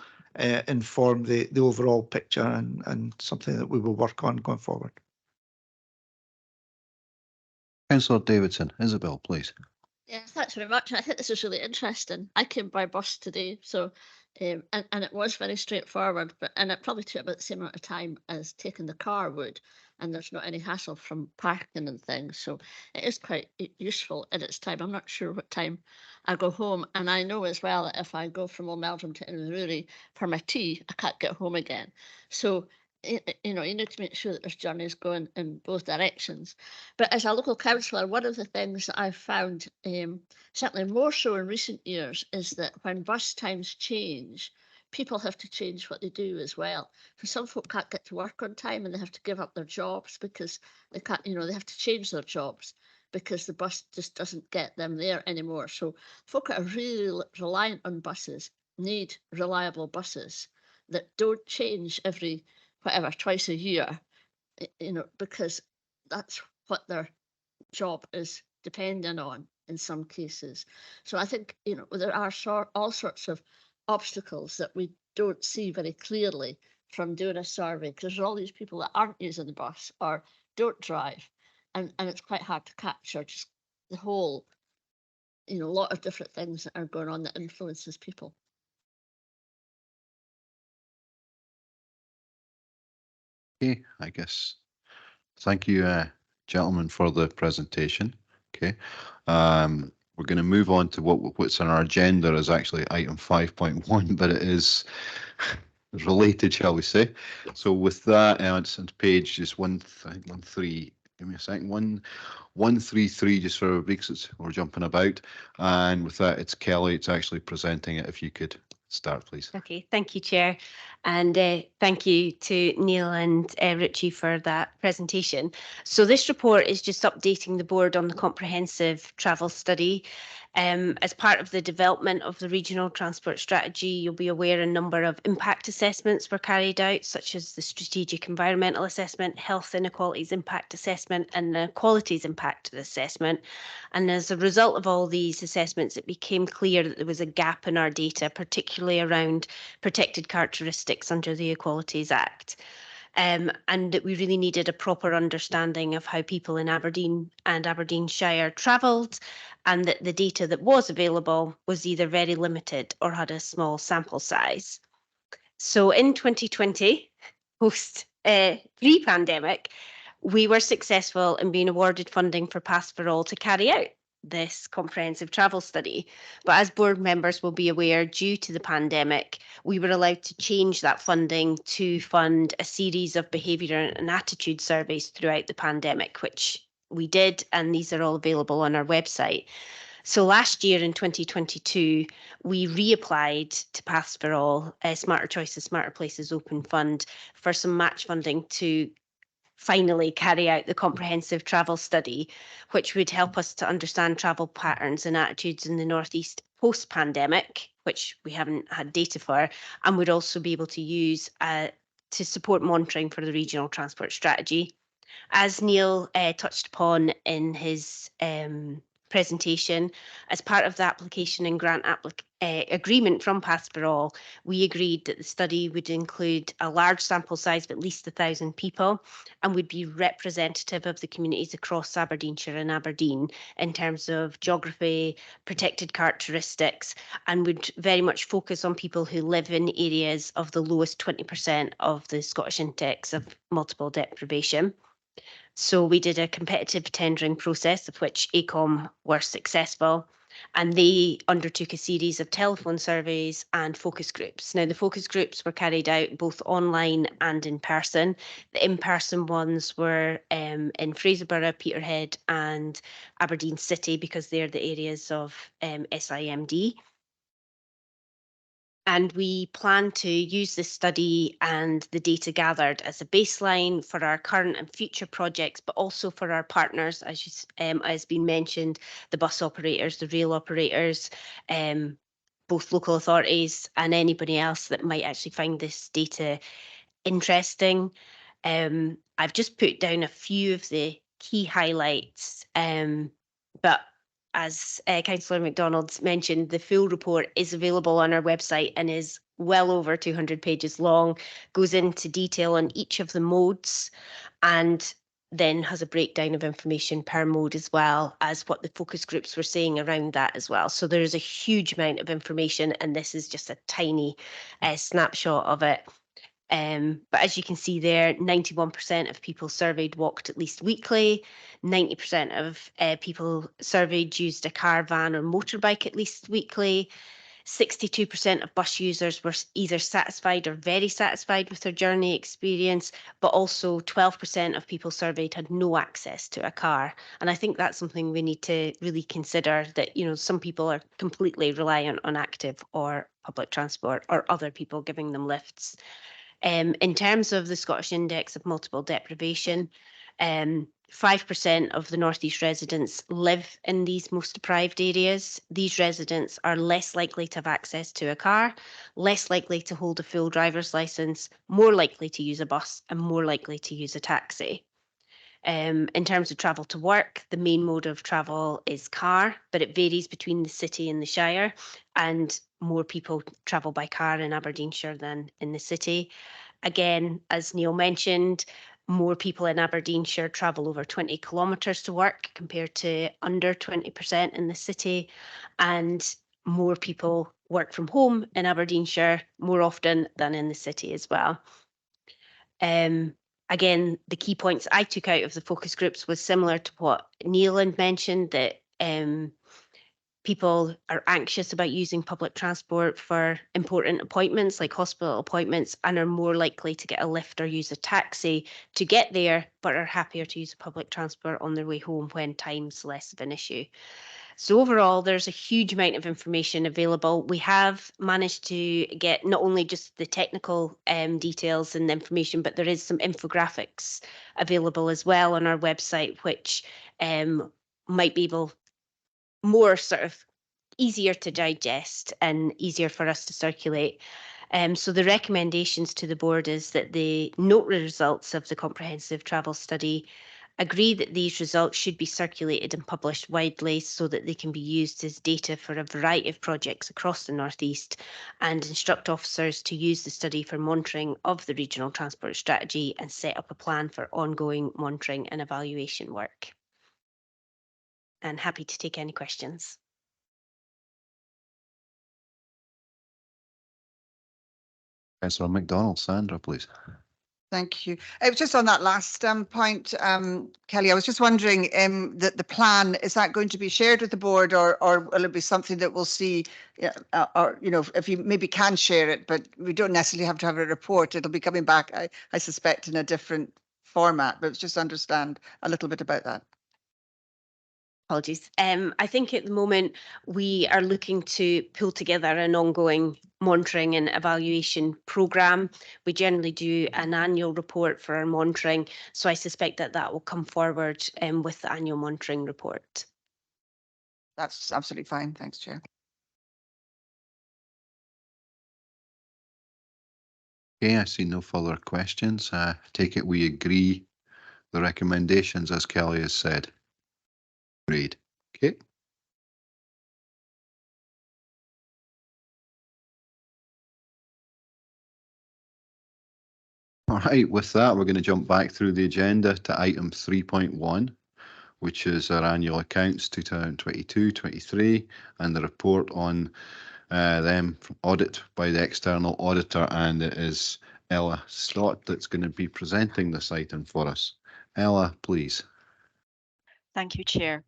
inform the overall picture and something that we will work on going forward. Councillor Davidson, Isabel, please. Yeah, thanks very much. I think this is really interesting. I came by bus today, so and it was very straightforward, and it probably took about the same amount of time as taking the car would, and there's not any hassle from parking and things, so it is quite useful at its time. I'm not sure what time I go home, and I know as well that if I go from Old Meldrum to Inverurie for my tea, I can't get home again. So you know, you need to make sure that there's journeys going in both directions. But as a local councillor, one of the things that I've found, certainly more so in recent years, is that when bus times change, people have to change what they do as well. For some folk can't get to work on time and they have to give up their jobs because they can't, you know, they have to change their jobs because the bus just doesn't get them there anymore. So folk that are really reliant on buses need reliable buses that don't change every twice a year, you know, because that's what their job is dependent on in some cases. So I think, you know, there are all sorts of obstacles that we don't see very clearly from doing a survey, because there's all these people that aren't using the bus or don't drive, and it's quite hard to capture just the whole, you know, lot of different things that are going on that influences people. Okay, I guess. Thank you, gentlemen, for the presentation. Okay, we're going to move on to what's on our agenda is actually item 5.1, but it is related, shall we say. So with that, it's on page just 133. Give me a second. 133, just for weeks we're jumping about. And with that, it's Kelly. It's actually presenting it. If you could start, please. Okay, thank you, Chair. And thank you to Neil and Richie for that presentation. So this report is just updating the board on the comprehensive travel study. As part of the development of the regional transport strategy, you'll be aware a number of impact assessments were carried out, such as the strategic environmental assessment, health inequalities impact assessment, and the qualities impact assessment. And as a result of all these assessments, it became clear that there was a gap in our data, particularly around protected characteristics under the Equalities Act. and that we really needed a proper understanding of how people in Aberdeen and Aberdeenshire travelled, and that the data that was available was either very limited or had a small sample size. So in 2020, post pre-pandemic, we were successful in being awarded funding for Pass for All to carry out this comprehensive travel study. But as board members will be aware, due to the pandemic, we were allowed to change that funding to fund a series of behaviour and attitude surveys throughout the pandemic, which we did, and these are all available on our website. So last year in 2022, we reapplied to Pass for All, Smarter Choices, Smarter Places Open Fund, for some match funding to finally carry out the comprehensive travel study, which would help us to understand travel patterns and attitudes in the North East post-pandemic, which we haven't had data for, and would also be able to use to support monitoring for the regional transport strategy. As Neil touched upon in his presentation, as part of the application and grant agreement from Pass for All, we agreed that the study would include a large sample size of at least 1,000 people and would be representative of the communities across Aberdeenshire and Aberdeen in terms of geography, protected characteristics, and would very much focus on people who live in areas of the lowest 20% of the Scottish index of multiple deprivation. So we did a competitive tendering process, of which ACOM were successful, and they undertook a series of telephone surveys and focus groups. Now, the focus groups were carried out both online and in person. The in-person ones were in Fraserburgh, Peterhead and Aberdeen City, because they're the areas of SIMD. And we plan to use this study and the data gathered as a baseline for our current and future projects, but also for our partners, as has been mentioned, the bus operators, the rail operators, both local authorities and anybody else that might actually find this data interesting. I've just put down a few of the key highlights, but as Councillor MacDonald's mentioned, the full report is available on our website and is well over 200 pages long, goes into detail on each of the modes, and then has a breakdown of information per mode, as well as what the focus groups were saying around that as well. So there's a huge amount of information, and this is just a tiny snapshot of it. But as you can see there, 91% of people surveyed walked at least weekly, 90% of people surveyed used a car, van or motorbike at least weekly, 62% of bus users were either satisfied or very satisfied with their journey experience, but also 12% of people surveyed had no access to a car. And I think that's something we need to really consider, that, you know, some people are completely reliant on active or public transport or other people giving them lifts. In terms of the Scottish Index of Multiple Deprivation, 5% of the North East residents live in these most deprived areas. These residents are less likely to have access to a car, less likely to hold a full driver's licence, more likely to use a bus, and more likely to use a taxi. In terms of travel to work, the main mode of travel is car, but it varies between the city and the Shire, and more people travel by car in Aberdeenshire than in the city. Again, as Neil mentioned, more people in Aberdeenshire travel over 20 kilometres to work compared to under 20% in the city, and more people work from home in Aberdeenshire more often than in the city as well. Again, the key points I took out of the focus groups was similar to what Neil had mentioned, that people are anxious about using public transport for important appointments like hospital appointments, and are more likely to get a lift or use a taxi to get there, but are happier to use public transport on their way home when time's less of an issue. So overall, there's a huge amount of information available. We have managed to get not only just the technical details and information, but there is some infographics available as well on our website, which might be able more sort of easier to digest and easier for us to circulate. So the recommendations to the board is that they note the results of the comprehensive travel study, agree that these results should be circulated and published widely so that they can be used as data for a variety of projects across the North East, and instruct officers to use the study for monitoring of the regional transport strategy and set up a plan for ongoing monitoring and evaluation work. And happy to take any questions. Councillor MacDonald, Sandra, please. Thank you. It was just on that last point, Kelly, I was just wondering that the plan, is that going to be shared with the board, or will it be something that we'll see, or, you know, if you maybe can share it, but we don't necessarily have to have a report. It'll be coming back, I suspect, in a different format, but just understand a little bit about that. Apologies. I think at the moment we are looking to pull together an ongoing monitoring and evaluation programme. We generally do an annual report for our monitoring, so I suspect that that will come forward with the annual monitoring report. That's absolutely fine. Thanks, Chair. Okay, I see no further questions. I take it we agree the recommendations as Kelly has said. Agreed. Okay. All right, with that, we're going to jump back through the agenda to item 3.1, which is our annual accounts 2022-23 and the report on them from audit by the external auditor, and it is Ella Stott that's going to be presenting this item for us. Ella, please. Thank you, Chair.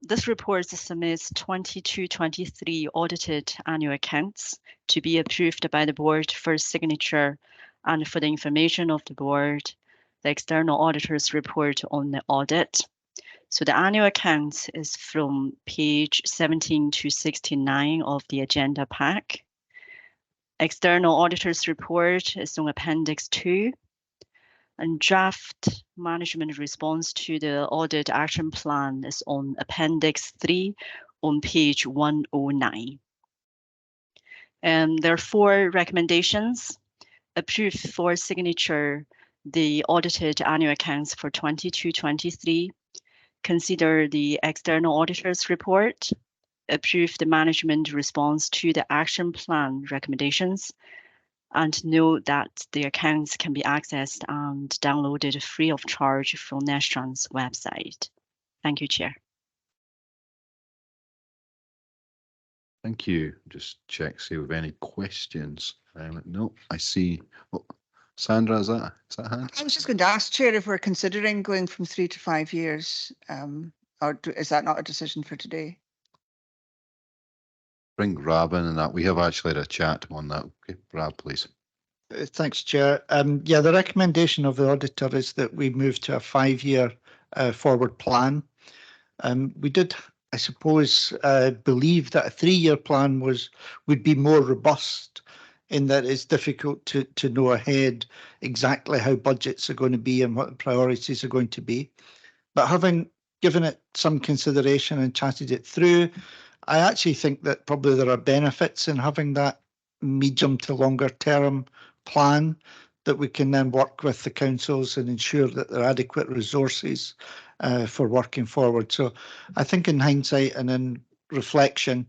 This report submits 22-23 audited annual accounts to be approved by the board for signature, and for the information of the board, the external auditor's report on the audit. So the annual accounts is from page 17 to 69 of the agenda pack. External auditor's report is on Appendix 2. And draft management response to the audit action plan is on Appendix 3 on page 109. And there are 4 recommendations. Approve for signature the audited annual accounts for 22-23. Consider the external auditor's report. Approve the management response to the action plan recommendations. And note that the accounts can be accessed and downloaded free of charge from Nestrans website. Thank you, Chair. Thank you. Just check, see if we have any questions. No, I see. Oh, Sandra, is that hand? I was just going to ask, Chair, if we're considering going from 3 to 5 years, or is that not a decision for today? Bring Rab in and that. We have actually had a chat on that. Okay, Rab, please. Thanks, Chair. Yeah, the recommendation of the auditor is that we move to a 5-year forward plan. We did, I suppose, believe that a 3-year plan would be more robust, in that it's difficult to know ahead exactly how budgets are going to be and what the priorities are going to be. But having given it some consideration and chatted it through, I actually think that probably there are benefits in having that medium to longer term plan, that we can then work with the councils and ensure that there are adequate resources for working forward. So I think in hindsight and in reflection,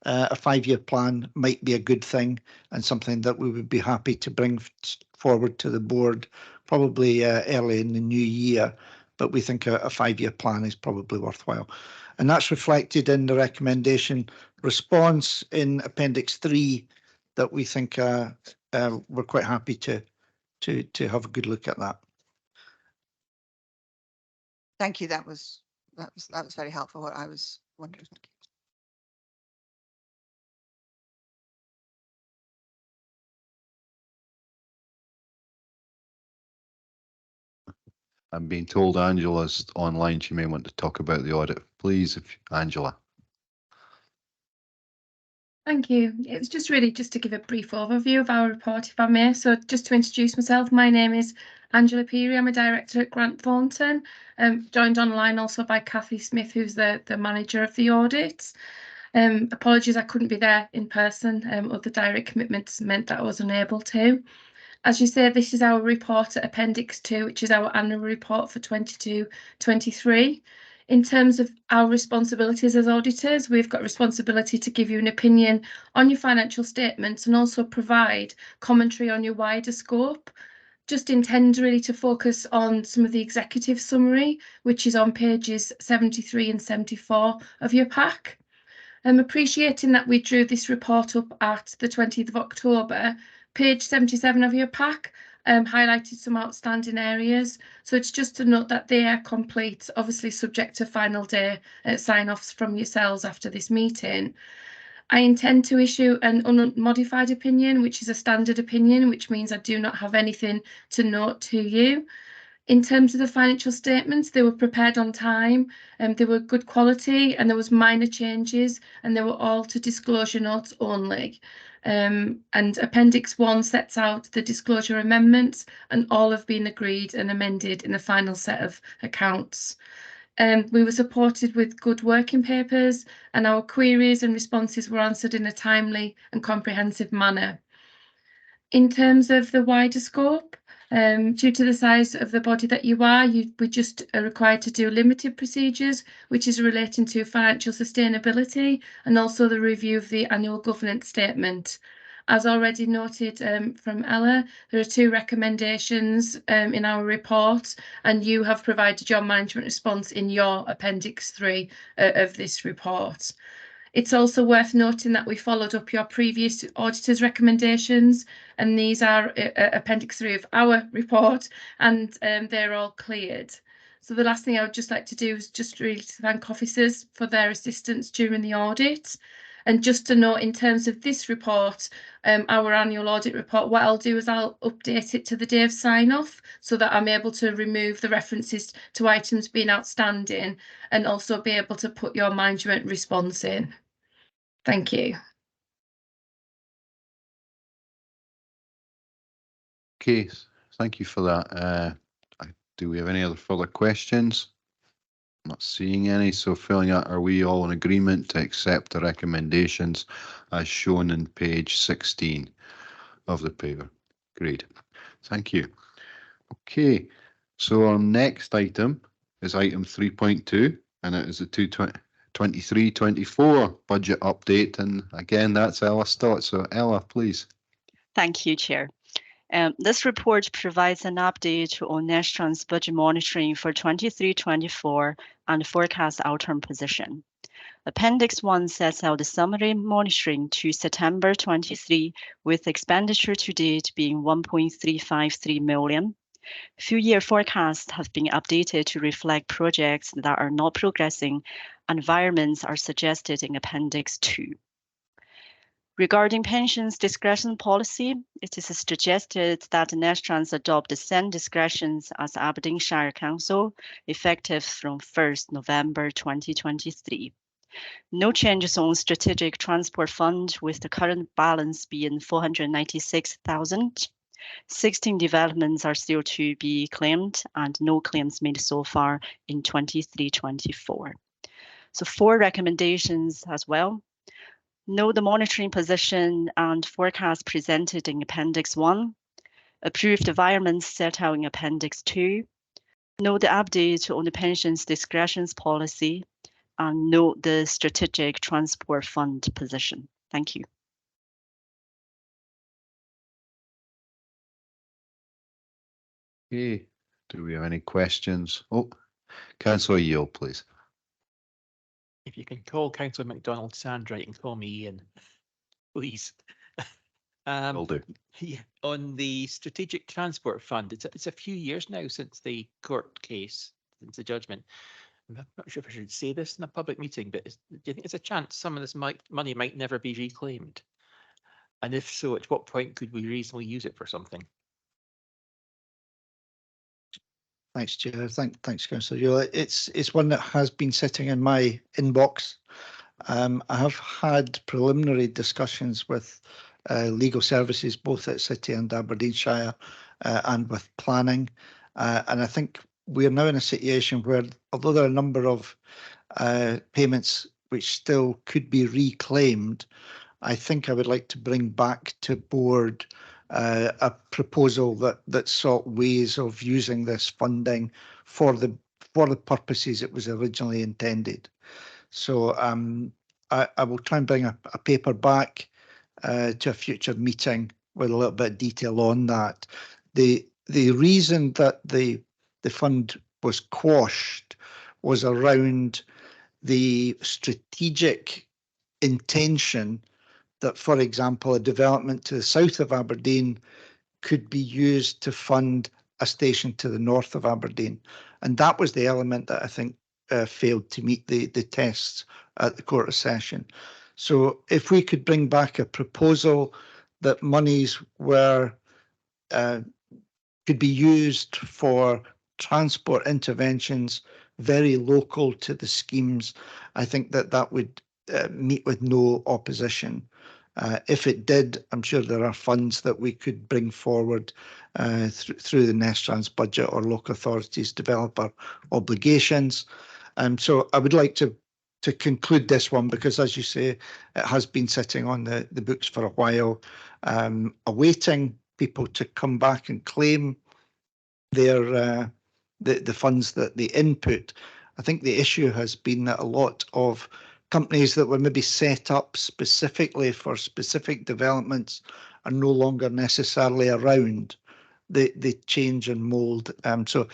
a 5-year plan might be a good thing and something that we would be happy to bring forward to the board probably early in the new year. But we think a 5-year plan is probably worthwhile. And that's reflected in the recommendation response in Appendix 3, that we think we're quite happy to have a good look at that. Thank you. That was very helpful. What I was wondering. I'm being told Angela's online. She may want to talk about the audit. Please, Angela. Thank you. It's just really just to give a brief overview of our report, if I may. So just to introduce myself, my name is Angela Peary. I'm a director at Grant Thornton, joined online also by Kathy Smith, who's the manager of the audit. Apologies, I couldn't be there in person. Other direct commitments meant that I was unable to. As you say, this is our report at Appendix 2, which is our annual report for 22-23. In terms of our responsibilities as auditors, we've got responsibility to give you an opinion on your financial statements and also provide commentary on your wider scope. Just intend really to focus on some of the executive summary, which is on pages 73 and 74 of your pack. Appreciating that we drew this report up at the 20th of October, page 77 of your pack highlighted some outstanding areas. So it's just to note that they are complete, obviously subject to final day sign-offs from yourselves after this meeting. I intend to issue an unmodified opinion, which is a standard opinion, which means I do not have anything to note to you. In terms of the financial statements, they were prepared on time and they were good quality, and there was minor changes, and they were all to disclosure notes only. And Appendix 1 sets out the disclosure amendments, and all have been agreed and amended in the final set of accounts. We were supported with good working papers, and our queries and responses were answered in a timely and comprehensive manner. In terms of the wider scope, due to the size of the body that you are, we just are required to do limited procedures, which is relating to financial sustainability and also the review of the annual governance statement. As already noted from Ella, there are 2 recommendations in our report, and you have provided your management response in your Appendix 3 of this report. It's also worth noting that we followed up your previous auditor's recommendations, and these are Appendix 3 of our report, and they're all cleared. So the last thing I would just like to do is just really to thank officers for their assistance during the audit. And just to note, in terms of this report, our annual audit report, what I'll do is I'll update it to the day of sign-off so that I'm able to remove the references to items being outstanding and also be able to put your management response in. Thank you. Okay, thank you for that. Do we have any other further questions? Not seeing any, so filling out, are we all in agreement to accept the recommendations as shown in page 16 of the paper? Great, thank you. Okay, so our next item is item 3.2, and it is the 23-24 budget update, and again, that's Ella Stott. So Ella, please. Thank you, Chair. This report provides an update on Nestrans budget monitoring for 23-24 and forecast outturn position. Appendix 1 sets out the summary monitoring to September 23, with expenditure to date being 1.353 million. Few year forecasts have been updated to reflect projects that are not progressing. Environments are suggested in Appendix 2. Regarding pensions discretion policy, it is suggested that Nestrans adopt the same discretions as Aberdeenshire Council, effective from 1st November 2023. No changes on Strategic Transport Fund, with the current balance being 496,000. 16 developments are still to be claimed, and no claims made so far in 23-24. So 4 recommendations as well. Note the monitoring position and forecast presented in Appendix 1. Approved environments set out in Appendix 2. Note the update on the pensions discretions policy, and note the Strategic Transport Fund position. Thank you. Okay, do we have any questions? Oh, Councillor Yeo, please. If you can call Councillor MacDonald Sandra, you can call me Ian, please. Will do. Yeah, on the Strategic Transport Fund, it's a few years now since the court case, since the judgment. I'm not sure if I should say this in a public meeting, but do you think there's a chance some of this money might never be reclaimed? And if so, at what point could we reasonably use it for something? Thanks, Chair. Thanks, Councillor Yeo. It's one that has been sitting in my inbox. I have had preliminary discussions with legal services, both at City and Aberdeenshire, and with planning. And I think we are now in a situation where, although there are a number of payments which still could be reclaimed, I think I would like to bring back to board a proposal that sought ways of using this funding for the purposes it was originally intended. So I will try and bring a paper back to a future meeting with a little bit of detail on that. The reason that the fund was quashed was around the strategic intention that, for example, a development to the south of Aberdeen could be used to fund a station to the north of Aberdeen. And that was the element that I think failed to meet the tests at the Court of Session. So if we could bring back a proposal that monies were could be used for transport interventions very local to the schemes, I think that would meet with no opposition. If it did, I'm sure there are funds that we could bring forward through the Nestrans budget or local authorities developer obligations. So I would like to conclude this one because, as you say, it has been sitting on the books for a while, awaiting people to come back and claim their the funds that they input. I think the issue has been that a lot of companies that were maybe set up specifically for specific developments are no longer necessarily around. They change and mold. So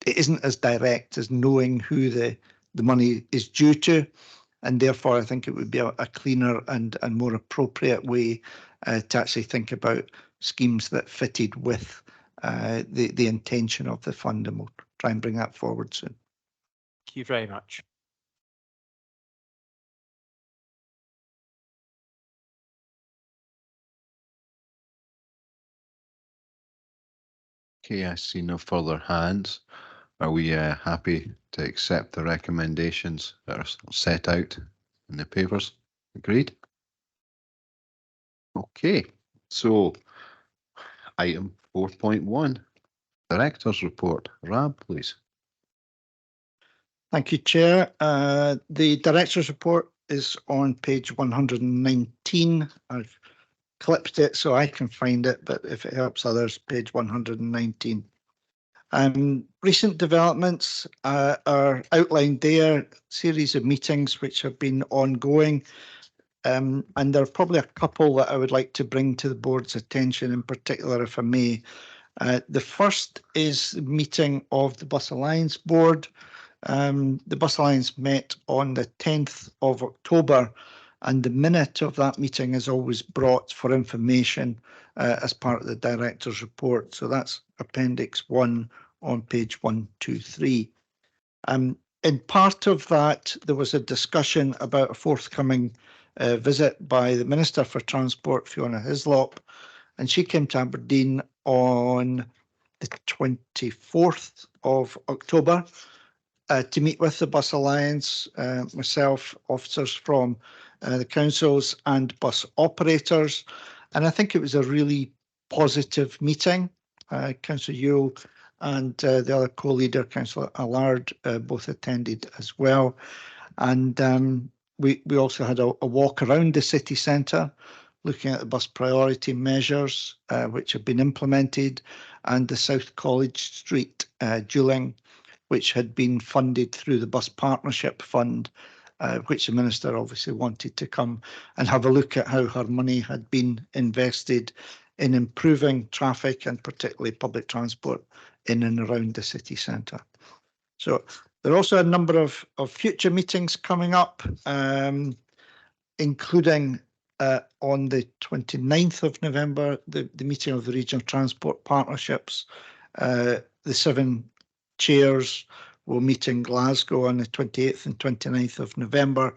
it isn't as direct as knowing who the money is due to. And therefore, I think it would be a cleaner and more appropriate way to actually think about schemes that fitted with the intention of the fund, and we'll try and bring that forward soon. Thank you very much. Okay, I see no further hands. Are we happy to accept the recommendations that are set out in the papers? Agreed? Okay, so item 4.1, Director's Report. Rab, please. Thank you, Chair. The Director's Report is on page 119. I've clipped it so I can find it, but if it helps others, page 119. Recent developments are outlined there, series of meetings which have been ongoing, and there are probably a couple that I would like to bring to the board's attention in particular, if I may. The first is the meeting of the Bus Alliance Board. The Bus Alliance met on the 10th of October, and the minute of that meeting is always brought for information as part of the Director's Report. So that's Appendix 1 on page 123. In part of that, there was a discussion about a forthcoming visit by the Minister for Transport, Fiona Hislop, and she came to Aberdeen on the 24th of October to meet with the Bus Alliance, myself, officers from the councils and bus operators. And I think it was a really positive meeting. Councillor Yule and the other co-leader, Councillor Allard, both attended as well. And we also had a walk around the city centre, looking at the bus priority measures which have been implemented, and the South College Street dualling, which had been funded through the Bus Partnership Fund, which the Minister obviously wanted to come and have a look at how her money had been invested in improving traffic and particularly public transport in and around the city centre. So there are also a number of future meetings coming up, including on the 29th of November, the meeting of the Regional Transport Partnerships. The 7 chairs will meet in Glasgow on the 28th and 29th of November.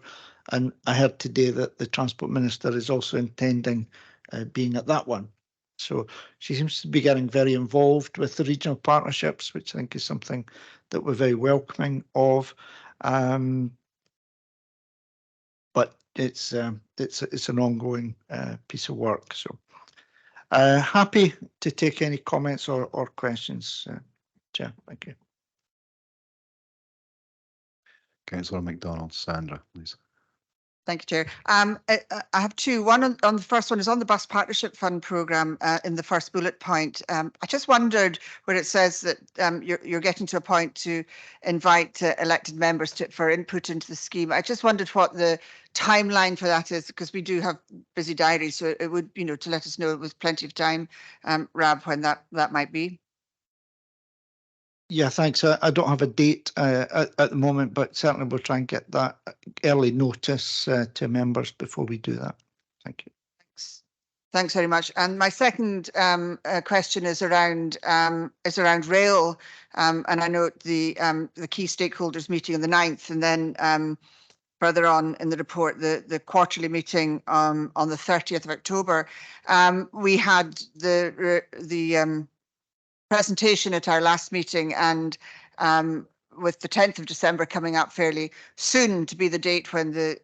And I heard today that the Transport Minister is also intending being at that one. So she seems to be getting very involved with the regional partnerships, which I think is something that we're very welcoming of. But it's an ongoing piece of work. So happy to take any comments or questions, Chair. Thank you. Councillor MacDonald, Sandra, please. Thank you, Chair. I have two. One on the first one is on the Bus Partnership Fund programme in the first bullet point. I just wondered where it says that you're getting to a point to invite elected members for input into the scheme. I just wondered what the timeline for that is, because we do have busy diaries, so it would, to let us know with plenty of time, Rab, when that might be. Yeah, thanks. I don't have a date at the moment, but certainly we'll try and get that early notice to members before we do that. Thank you. Thanks very much. And my second question is around rail, and I note the key stakeholders meeting on the 9th, and then further on in the report, the quarterly meeting on the 30th of October. We had the presentation at our last meeting, and with the 10th of December coming up fairly soon to be the date when the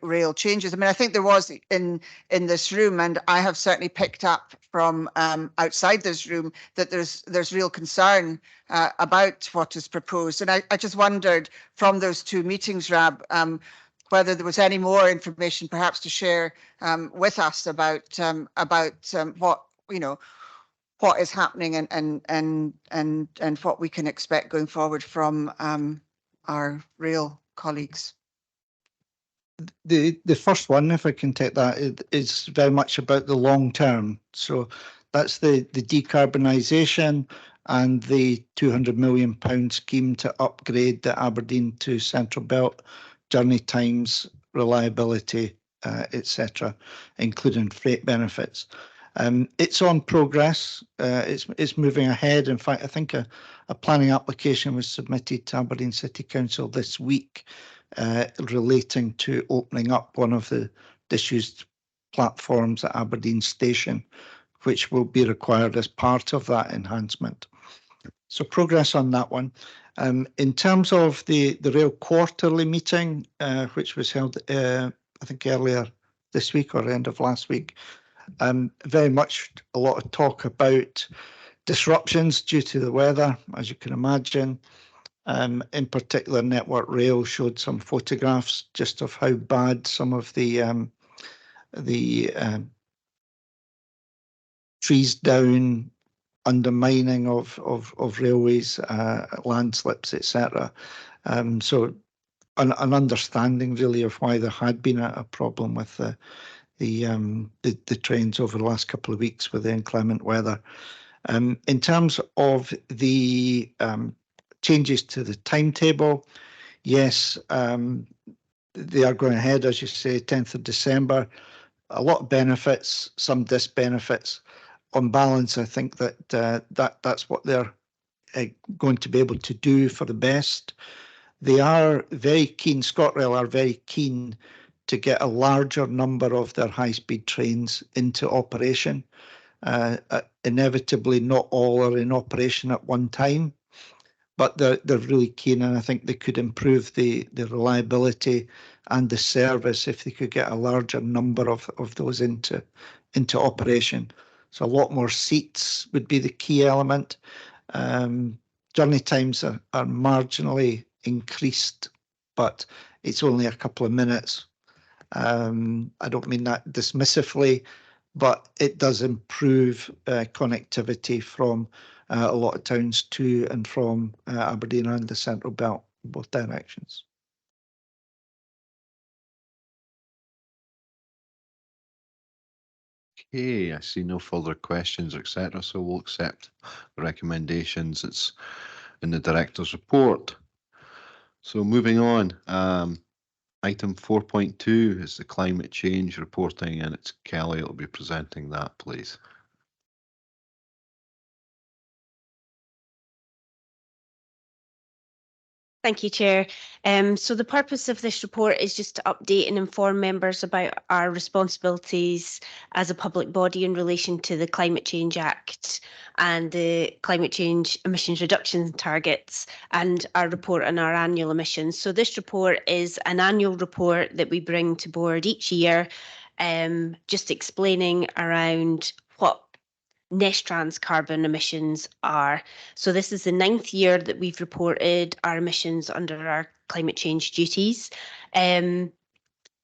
rail changes. I mean, I think there was in this room, and I have certainly picked up from outside this room, that there's real concern about what is proposed. And I just wondered from those two meetings, Rab, whether there was any more information perhaps to share with us about what, what is happening and what we can expect going forward from our rail colleagues. The first one, if I can take that, is very much about the long term. So that's the decarbonisation and the £200 million scheme to upgrade the Aberdeen to Central Belt journey times, reliability, etc., including freight benefits. It's on progress. It's moving ahead. In fact, I think a planning application was submitted to Aberdeen City Council this week relating to opening up one of the disused platforms at Aberdeen Station, which will be required as part of that enhancement. So progress on that one. In terms of the rail quarterly meeting, which was held, I think earlier this week or end of last week, very much a lot of talk about disruptions due to the weather, as you can imagine. In particular, Network Rail showed some photographs just of how bad some of the trees down, undermining of railways, landslips, etc. So an understanding really of why there had been a problem with the trains over the last couple of weeks with the inclement weather. In terms of the changes to the timetable, yes, they are going ahead, as you say, 10th of December. A lot of benefits, some disbenefits. On balance, I think that that's what they're going to be able to do for the best. They are very keen, ScotRail are very keen to get a larger number of their high-speed trains into operation. Inevitably, not all are in operation at one time, but they're really keen, and I think they could improve the reliability and the service if they could get a larger number of those into operation. So a lot more seats would be the key element. Journey times are marginally increased, but it's only a couple of minutes. I don't mean that dismissively, but it does improve connectivity from a lot of towns to and from Aberdeen and the Central Belt, both directions. Okay, I see no further questions, etc. So we'll accept the recommendations. It's in the director's report. So moving on, item 4.2 is the climate change reporting, and it's Kelly that will be presenting that, please. Thank you, Chair. So the purpose of this report is just to update and inform members about our responsibilities as a public body in relation to the Climate Change Act and the climate change emissions reduction targets and our report on our annual emissions. So this report is an annual report that we bring to board each year, just explaining around what Nestrans carbon emissions are. So this is the 9th year that we've reported our emissions under our climate change duties.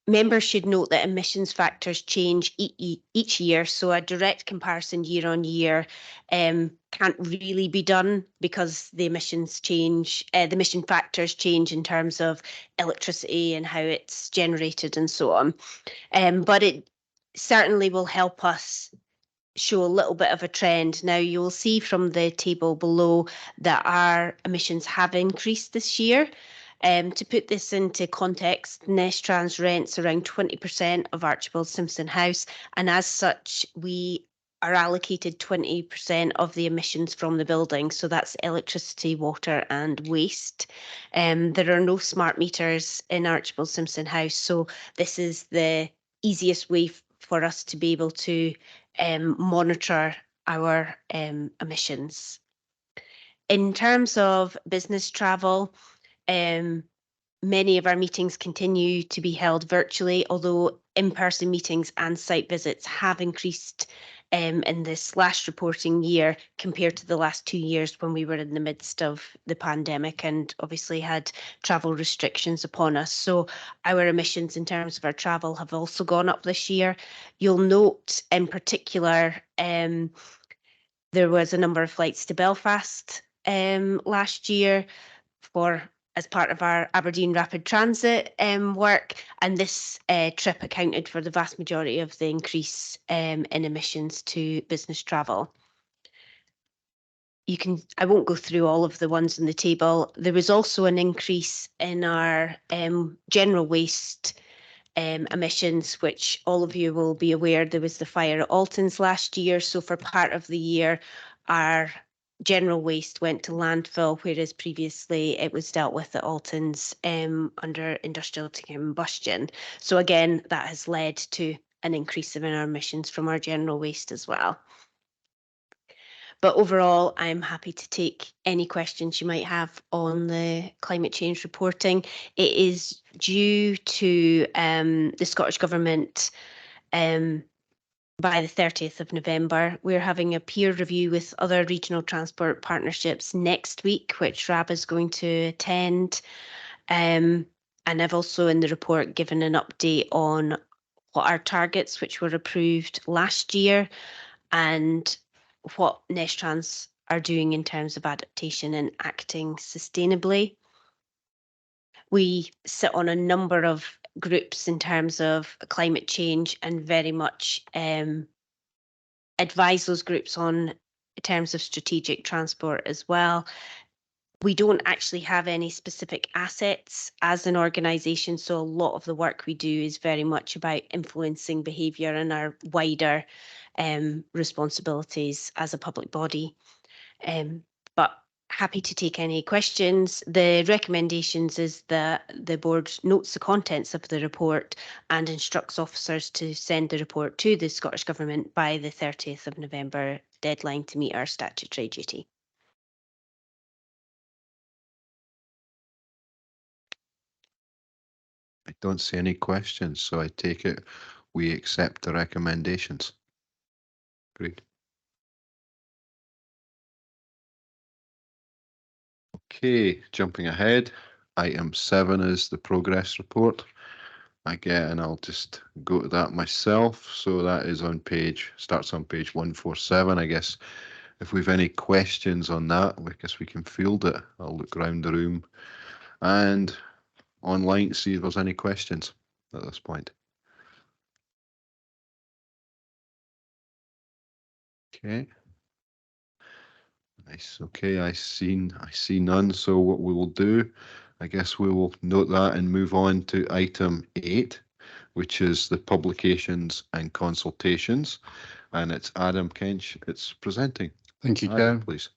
Members should note that emissions factors change each year, so a direct comparison year on year can't really be done because the emissions change, the emission factors change in terms of electricity and how it's generated and so on. But it certainly will help us show a little bit of a trend. Now, you'll see from the table below that our emissions have increased this year. To put this into context, Nestrans rents around 20% of Archibald Simpson House, and as such, we are allocated 20% of the emissions from the building. So that's electricity, water, and waste. There are no smart meters in Archibald Simpson House, so this is the easiest way for us to be able to monitor our emissions. In terms of business travel, many of our meetings continue to be held virtually, although in-person meetings and site visits have increased in this last reporting year compared to the last 2 years when we were in the midst of the pandemic and obviously had travel restrictions upon us. So our emissions in terms of our travel have also gone up this year. You'll note in particular, there was a number of flights to Belfast last year as part of our Aberdeen Rapid Transit work, and this trip accounted for the vast majority of the increase in emissions to business travel. I won't go through all of the ones in the table. There was also an increase in our general waste emissions, which all of you will be aware there was the fire at Alton's last year. So for part of the year, our general waste went to landfill, whereas previously it was dealt with at Alton's under industrial combustion. So again, that has led to an increase in our emissions from our general waste as well. But overall, I'm happy to take any questions you might have on the climate change reporting. It is due to the Scottish Government by the 30th of November. We're having a peer review with other regional transport partnerships next week, which RAB is going to attend. And I've also in the report given an update on what our targets, which were approved last year, and what Nestrans are doing in terms of adaptation and acting sustainably. We sit on a number of groups in terms of climate change and very much advise those groups on terms of strategic transport as well. We don't actually have any specific assets as an organisation, so a lot of the work we do is very much about influencing behaviour and our wider responsibilities as a public body. But happy to take any questions. The recommendations is that the board notes the contents of the report and instructs officers to send the report to the Scottish Government by the 30th of November, deadline to meet our statutory duty. I don't see any questions, so I take it we accept the recommendations. Great. Okay, jumping ahead, item 7 is the progress report. And I'll just go to that myself. So that is on starts on page 147. I guess if we've any questions on that, I guess we can field it. I'll look around the room and online to see if there's any questions at this point. Okay. Nice. Okay, I see none. So what we will do, I guess we will note that and move on to item 8, which is the publications and consultations. And it's Adam Kench. It's presenting. Thank you, Adam, Chair. please.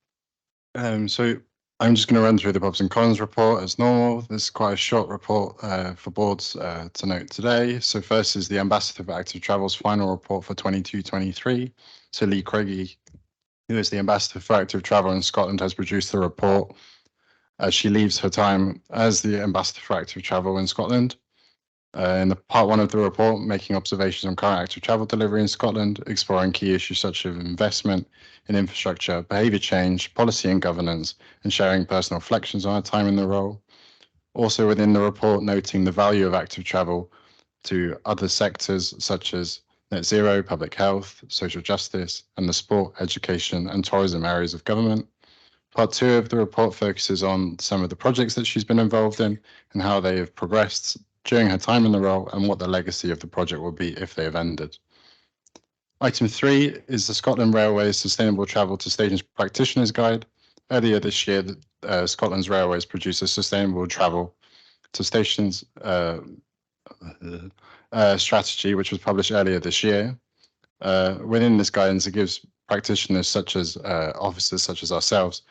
So I'm just going to run through the pros and cons report as normal. This is quite a short report for boards to note today. So first is the Ambassador for Active Travel's final report for 22-23. So Lee Craigie, who is the Ambassador for Active Travel in Scotland, has produced the report as she leaves her time as the Ambassador for Active Travel in Scotland. In the part 1 of the report, making observations on current active travel delivery in Scotland, exploring key issues such as investment in infrastructure, behaviour change, policy and governance, and sharing personal reflections on her time in the role. Also within the report, noting the value of active travel to other sectors such as net zero, public health, social justice, and the sport, education, and tourism areas of government. Part 2 of the report focuses on some of the projects that she's been involved in and how they have progressed during her time in the role and what the legacy of the project will be if they have ended. Item 3 is the Scotland Railways Sustainable Travel to Stations Practitioners Guide. Earlier this year, Scotland's Railways produced a sustainable travel to stations strategy, which was published earlier this year. Within this guidance, it gives practitioners such as officers such as ourselves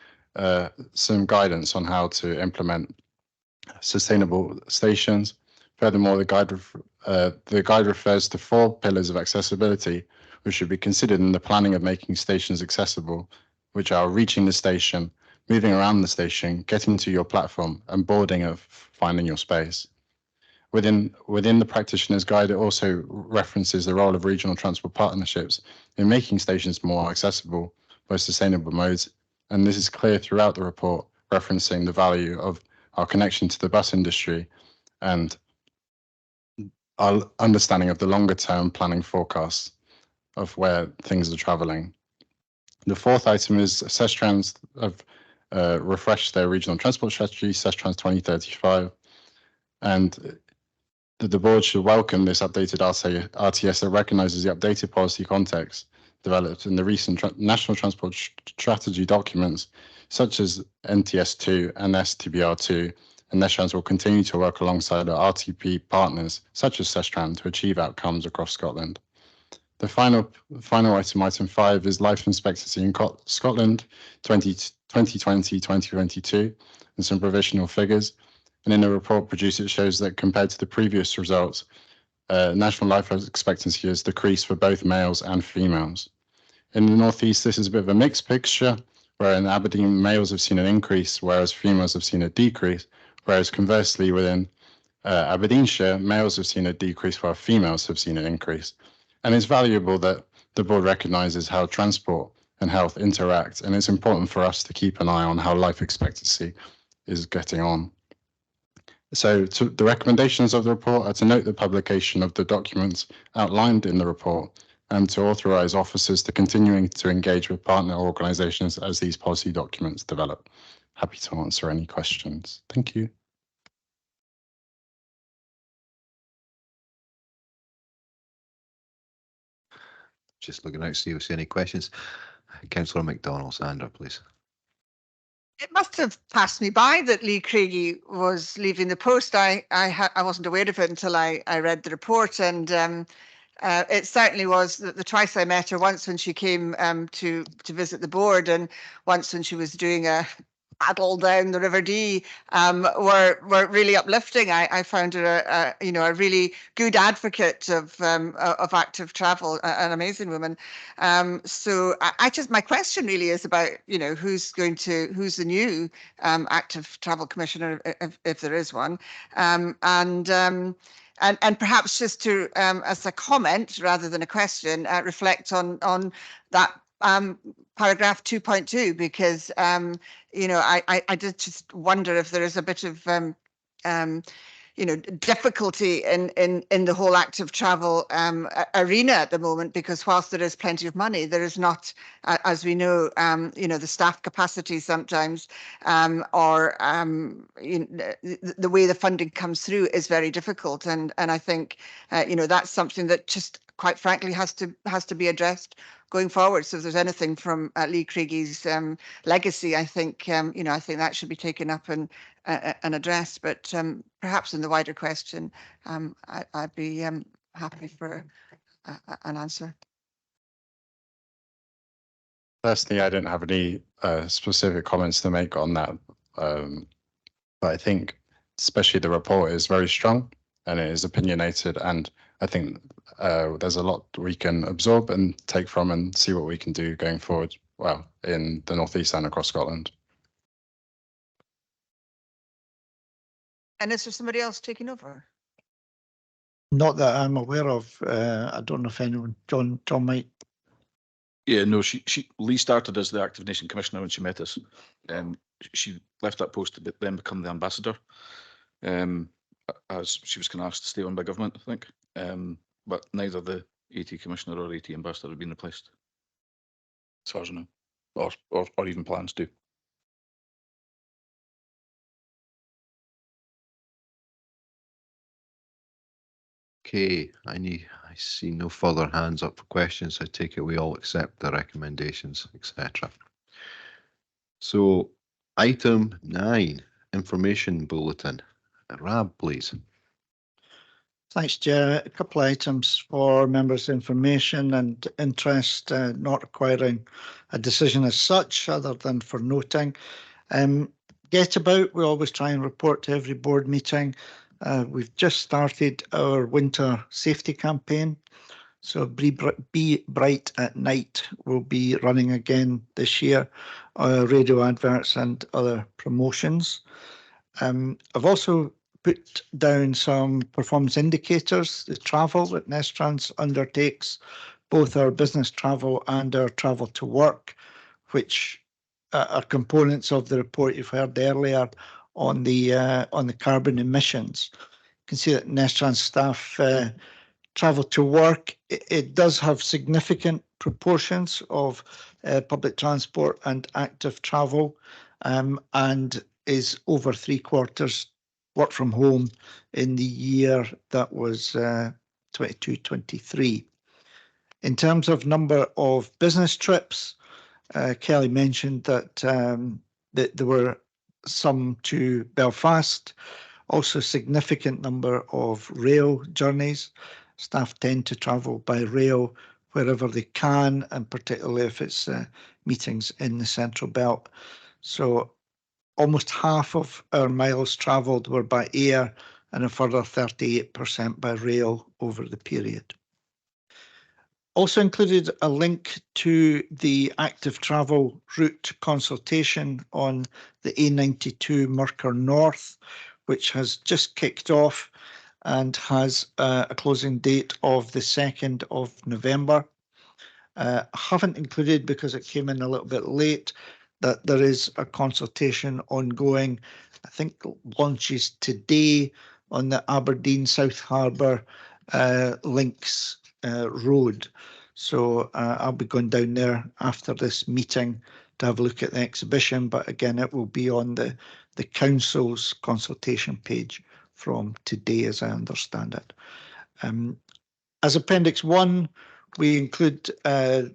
some guidance on how to implement sustainable stations. Furthermore, the guide refers to 4 pillars of accessibility, which should be considered in the planning of making stations accessible, which are reaching the station, moving around the station, getting to your platform, and boarding of finding your space. Within the practitioner's guide, it also references the role of regional transport partnerships in making stations more accessible by sustainable modes, and this is clear throughout the report, referencing the value of our connection to the bus industry and our understanding of the longer term planning forecasts of where things are travelling. The 4th item is Nestrans have refreshed their regional transport strategy, Nestrans 2035, and the board should welcome this updated RTS that recognises the updated policy context developed in the recent national transport strategy documents, such as NTS2 and STBR2, and Nestrans will continue to work alongside our RTP partners, such as Nestrans, to achieve outcomes across Scotland. The final item 5, is life expectancy in Scotland 2020-2022, and some provisional figures. And in the report produced, it shows that compared to the previous results, national life expectancy has decreased for both males and females. In the North East, this is a bit of a mixed picture, where in Aberdeen, males have seen an increase, whereas females have seen a decrease, whereas conversely, within Aberdeenshire, males have seen a decrease, while females have seen an increase. And it's valuable that the board recognises how transport and health interact, and it's important for us to keep an eye on how life expectancy is getting on. So the recommendations of the report are to note the publication of the documents outlined in the report and to authorise officers to continuing to engage with partner organisations as these policy documents develop. Happy to answer any questions. Thank you. Just looking out to see if there's any questions. Councillor McDonald, Sandra, please. It must have passed me by that Lee Craigie was leaving the post. I wasn't aware of it until I read the report, and it certainly was the twice I met her, once when she came to visit the board, and once when she was doing a paddle down the River Dee, were really uplifting. I found her a really good advocate of active travel, an amazing woman. So my question really is about who's the new active travel commissioner, if there is one, and perhaps just to as a comment rather than a question, reflect on that paragraph 2.2, because I did just wonder if there is a bit of difficulty in the whole active travel arena at the moment, because whilst there is plenty of money, there is not, as we know, the staff capacity sometimes, or the way the funding comes through is very difficult, and I think that's something that just quite frankly has to be addressed going forward. So if there's anything from Lee Craigie's legacy, I think I think that should be taken up and addressed. But perhaps in the wider question, I'd be happy for an answer. Personally, I don't have any specific comments to make on that, but I think especially the report is very strong and it is opinionated, and I think there's a lot we can absorb and take from and see what we can do going forward, well, in the North East and across Scotland. And is there somebody else taking over? Not that I'm aware of. I don't know if anyone, John might. Yeah, no, Lee started as the Active Nation Commissioner when she met us. She left that post to then become the ambassador, as she was kind of asked to stay on by government, I think. but neither the AT Commissioner or AT Ambassador have been replaced, as far as I know, or even plans to. Okay, I see no further hands up for questions. I take it we all accept the recommendations, etc. So item 9, information bulletin. Rab, please. Thanks, Chair. A couple of items for members' information and interest, not requiring a decision as such, other than for noting. Get about, we always try and report to every board meeting. We've just started our winter safety campaign. So Be Bright at Night will be running again this year, radio adverts and other promotions. I've also put down some performance indicators, the travel that Nestrans undertakes, both our business travel and our travel to work, which are components of the report you've heard earlier on the carbon emissions. You can see that Nestrans staff travel to work. It does have significant proportions of public transport and active travel, and is over 3/4 work from home in the year that was 22-23. In terms of number of business trips, Kelly mentioned that there were some to Belfast, also significant number of rail journeys. Staff tend to travel by rail wherever they can, and particularly if it's meetings in the Central Belt. So almost half of our miles travelled were by air and a further 38% by rail over the period. Also included a link to the active travel route consultation on the A92 Merker North, which has just kicked off and has a closing date of the 2nd of November. I haven't included, because it came in a little bit late, that there is a consultation ongoing. I think launches today on the Aberdeen South Harbour links road. So I'll be going down there after this meeting to have a look at the exhibition, but again, it will be on the council's consultation page from today, as I understand it. As Appendix 1, we include a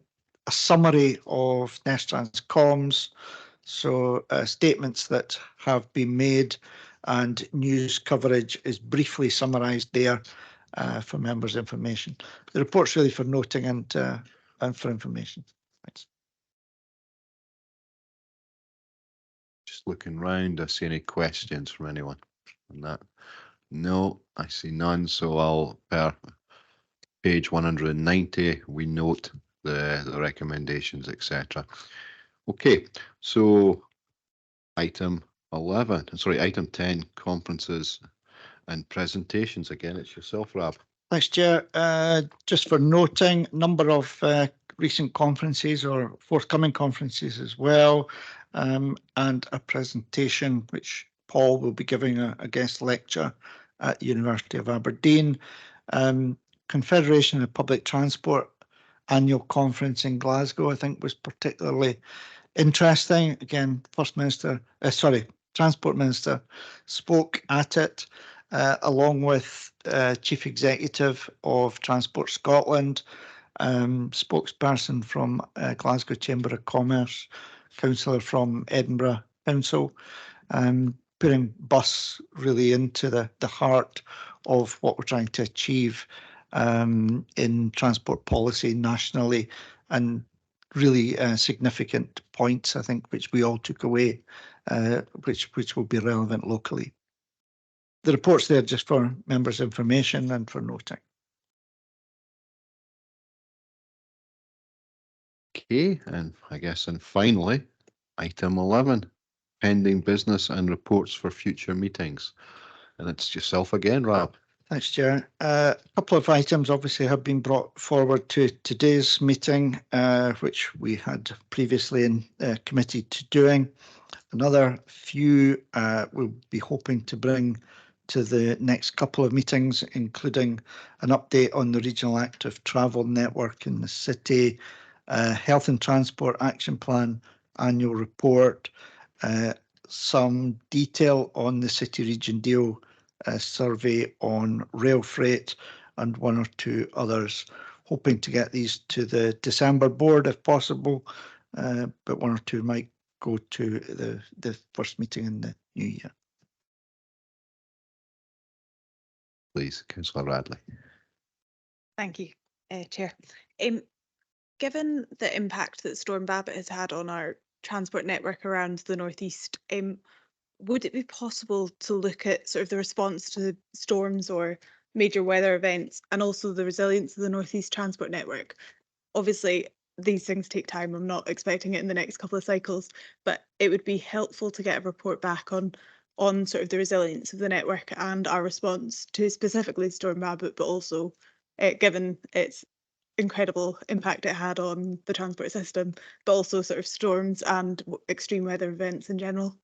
summary of Nestrans comms, so statements that have been made and news coverage is briefly summarised there for members' information. The report's really for noting and for information. Thanks. Just looking round, I see any questions from anyone on that? No, I see none. So I'll, per page 190, we note the recommendations, etc. Okay, so item 10, conferences and presentations. Again, it's yourself, Rab. Thanks, Chair. Just for noting, number of recent conferences or forthcoming conferences as well, and a presentation which Paul will be giving a guest lecture at the University of Aberdeen. Confederation of Public Transport annual conference in Glasgow, I think, was particularly interesting. Again, Transport Minister spoke at it, along with Chief Executive of Transport Scotland, spokesperson from Glasgow Chamber of Commerce, councillor from Edinburgh Council, putting bus really into the heart of what we're trying to achieve in transport policy nationally, and really significant points, I think, which we all took away, which will be relevant locally. The report's there just for members' information and for noting. Okay, and I guess, and finally, item 11, pending business and reports for future meetings. And it's yourself again, Rab. Thanks, Chair. A couple of items obviously have been brought forward to today's meeting, which we had previously in committee to doing. Another few we'll be hoping to bring to the next couple of meetings, including an update on the regional active travel network in the city, health and transport action plan annual report, some detail on the city region deal survey on rail freight, and one or two others. Hoping to get these to the December board if possible, but one or two might go to the first meeting in the new year. Please, Councillor Radley. Thank you, Chair. Given the impact that Storm Babbitt has had on our transport network around the northeast, would it be possible to look at sort of the response to storms or major weather events and also the resilience of the northeast transport network? Obviously, these things take time. I'm not expecting it in the next couple of cycles, but it would be helpful to get a report back on sort of the resilience of the network and our response to specifically Storm Babbitt, but also given its incredible impact it had on the transport system, but also sort of storms and extreme weather events in general.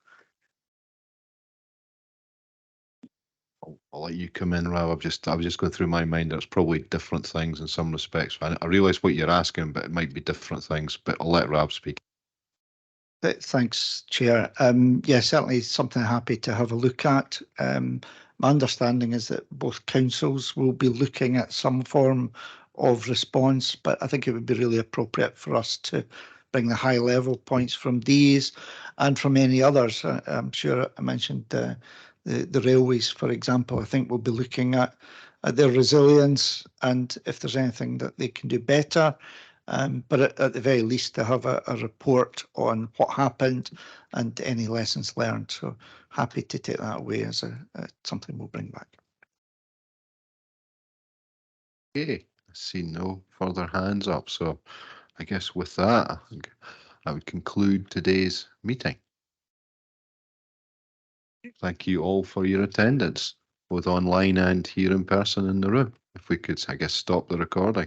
I'll let you come in, Rob. I was just going through my mind. There's probably different things in some respects. I realise what you're asking, but it might be different things. But I'll let Rob speak. Thanks, Chair. Yeah, certainly something happy to have a look at. My understanding is that both councils will be looking at some form of response, but I think it would be really appropriate for us to bring the high level points from these and from any others. I'm sure I mentioned the railways, for example. I think we'll be looking at their resilience and if there's anything that they can do better. But at the very least, to have a report on what happened and any lessons learned. So happy to take that away as something we'll bring back. Okay, I see no further hands up. So I guess with that, I think I would conclude today's meeting. Thank you all for your attendance, both online and here in person in the room. If we could, I guess, stop the recording.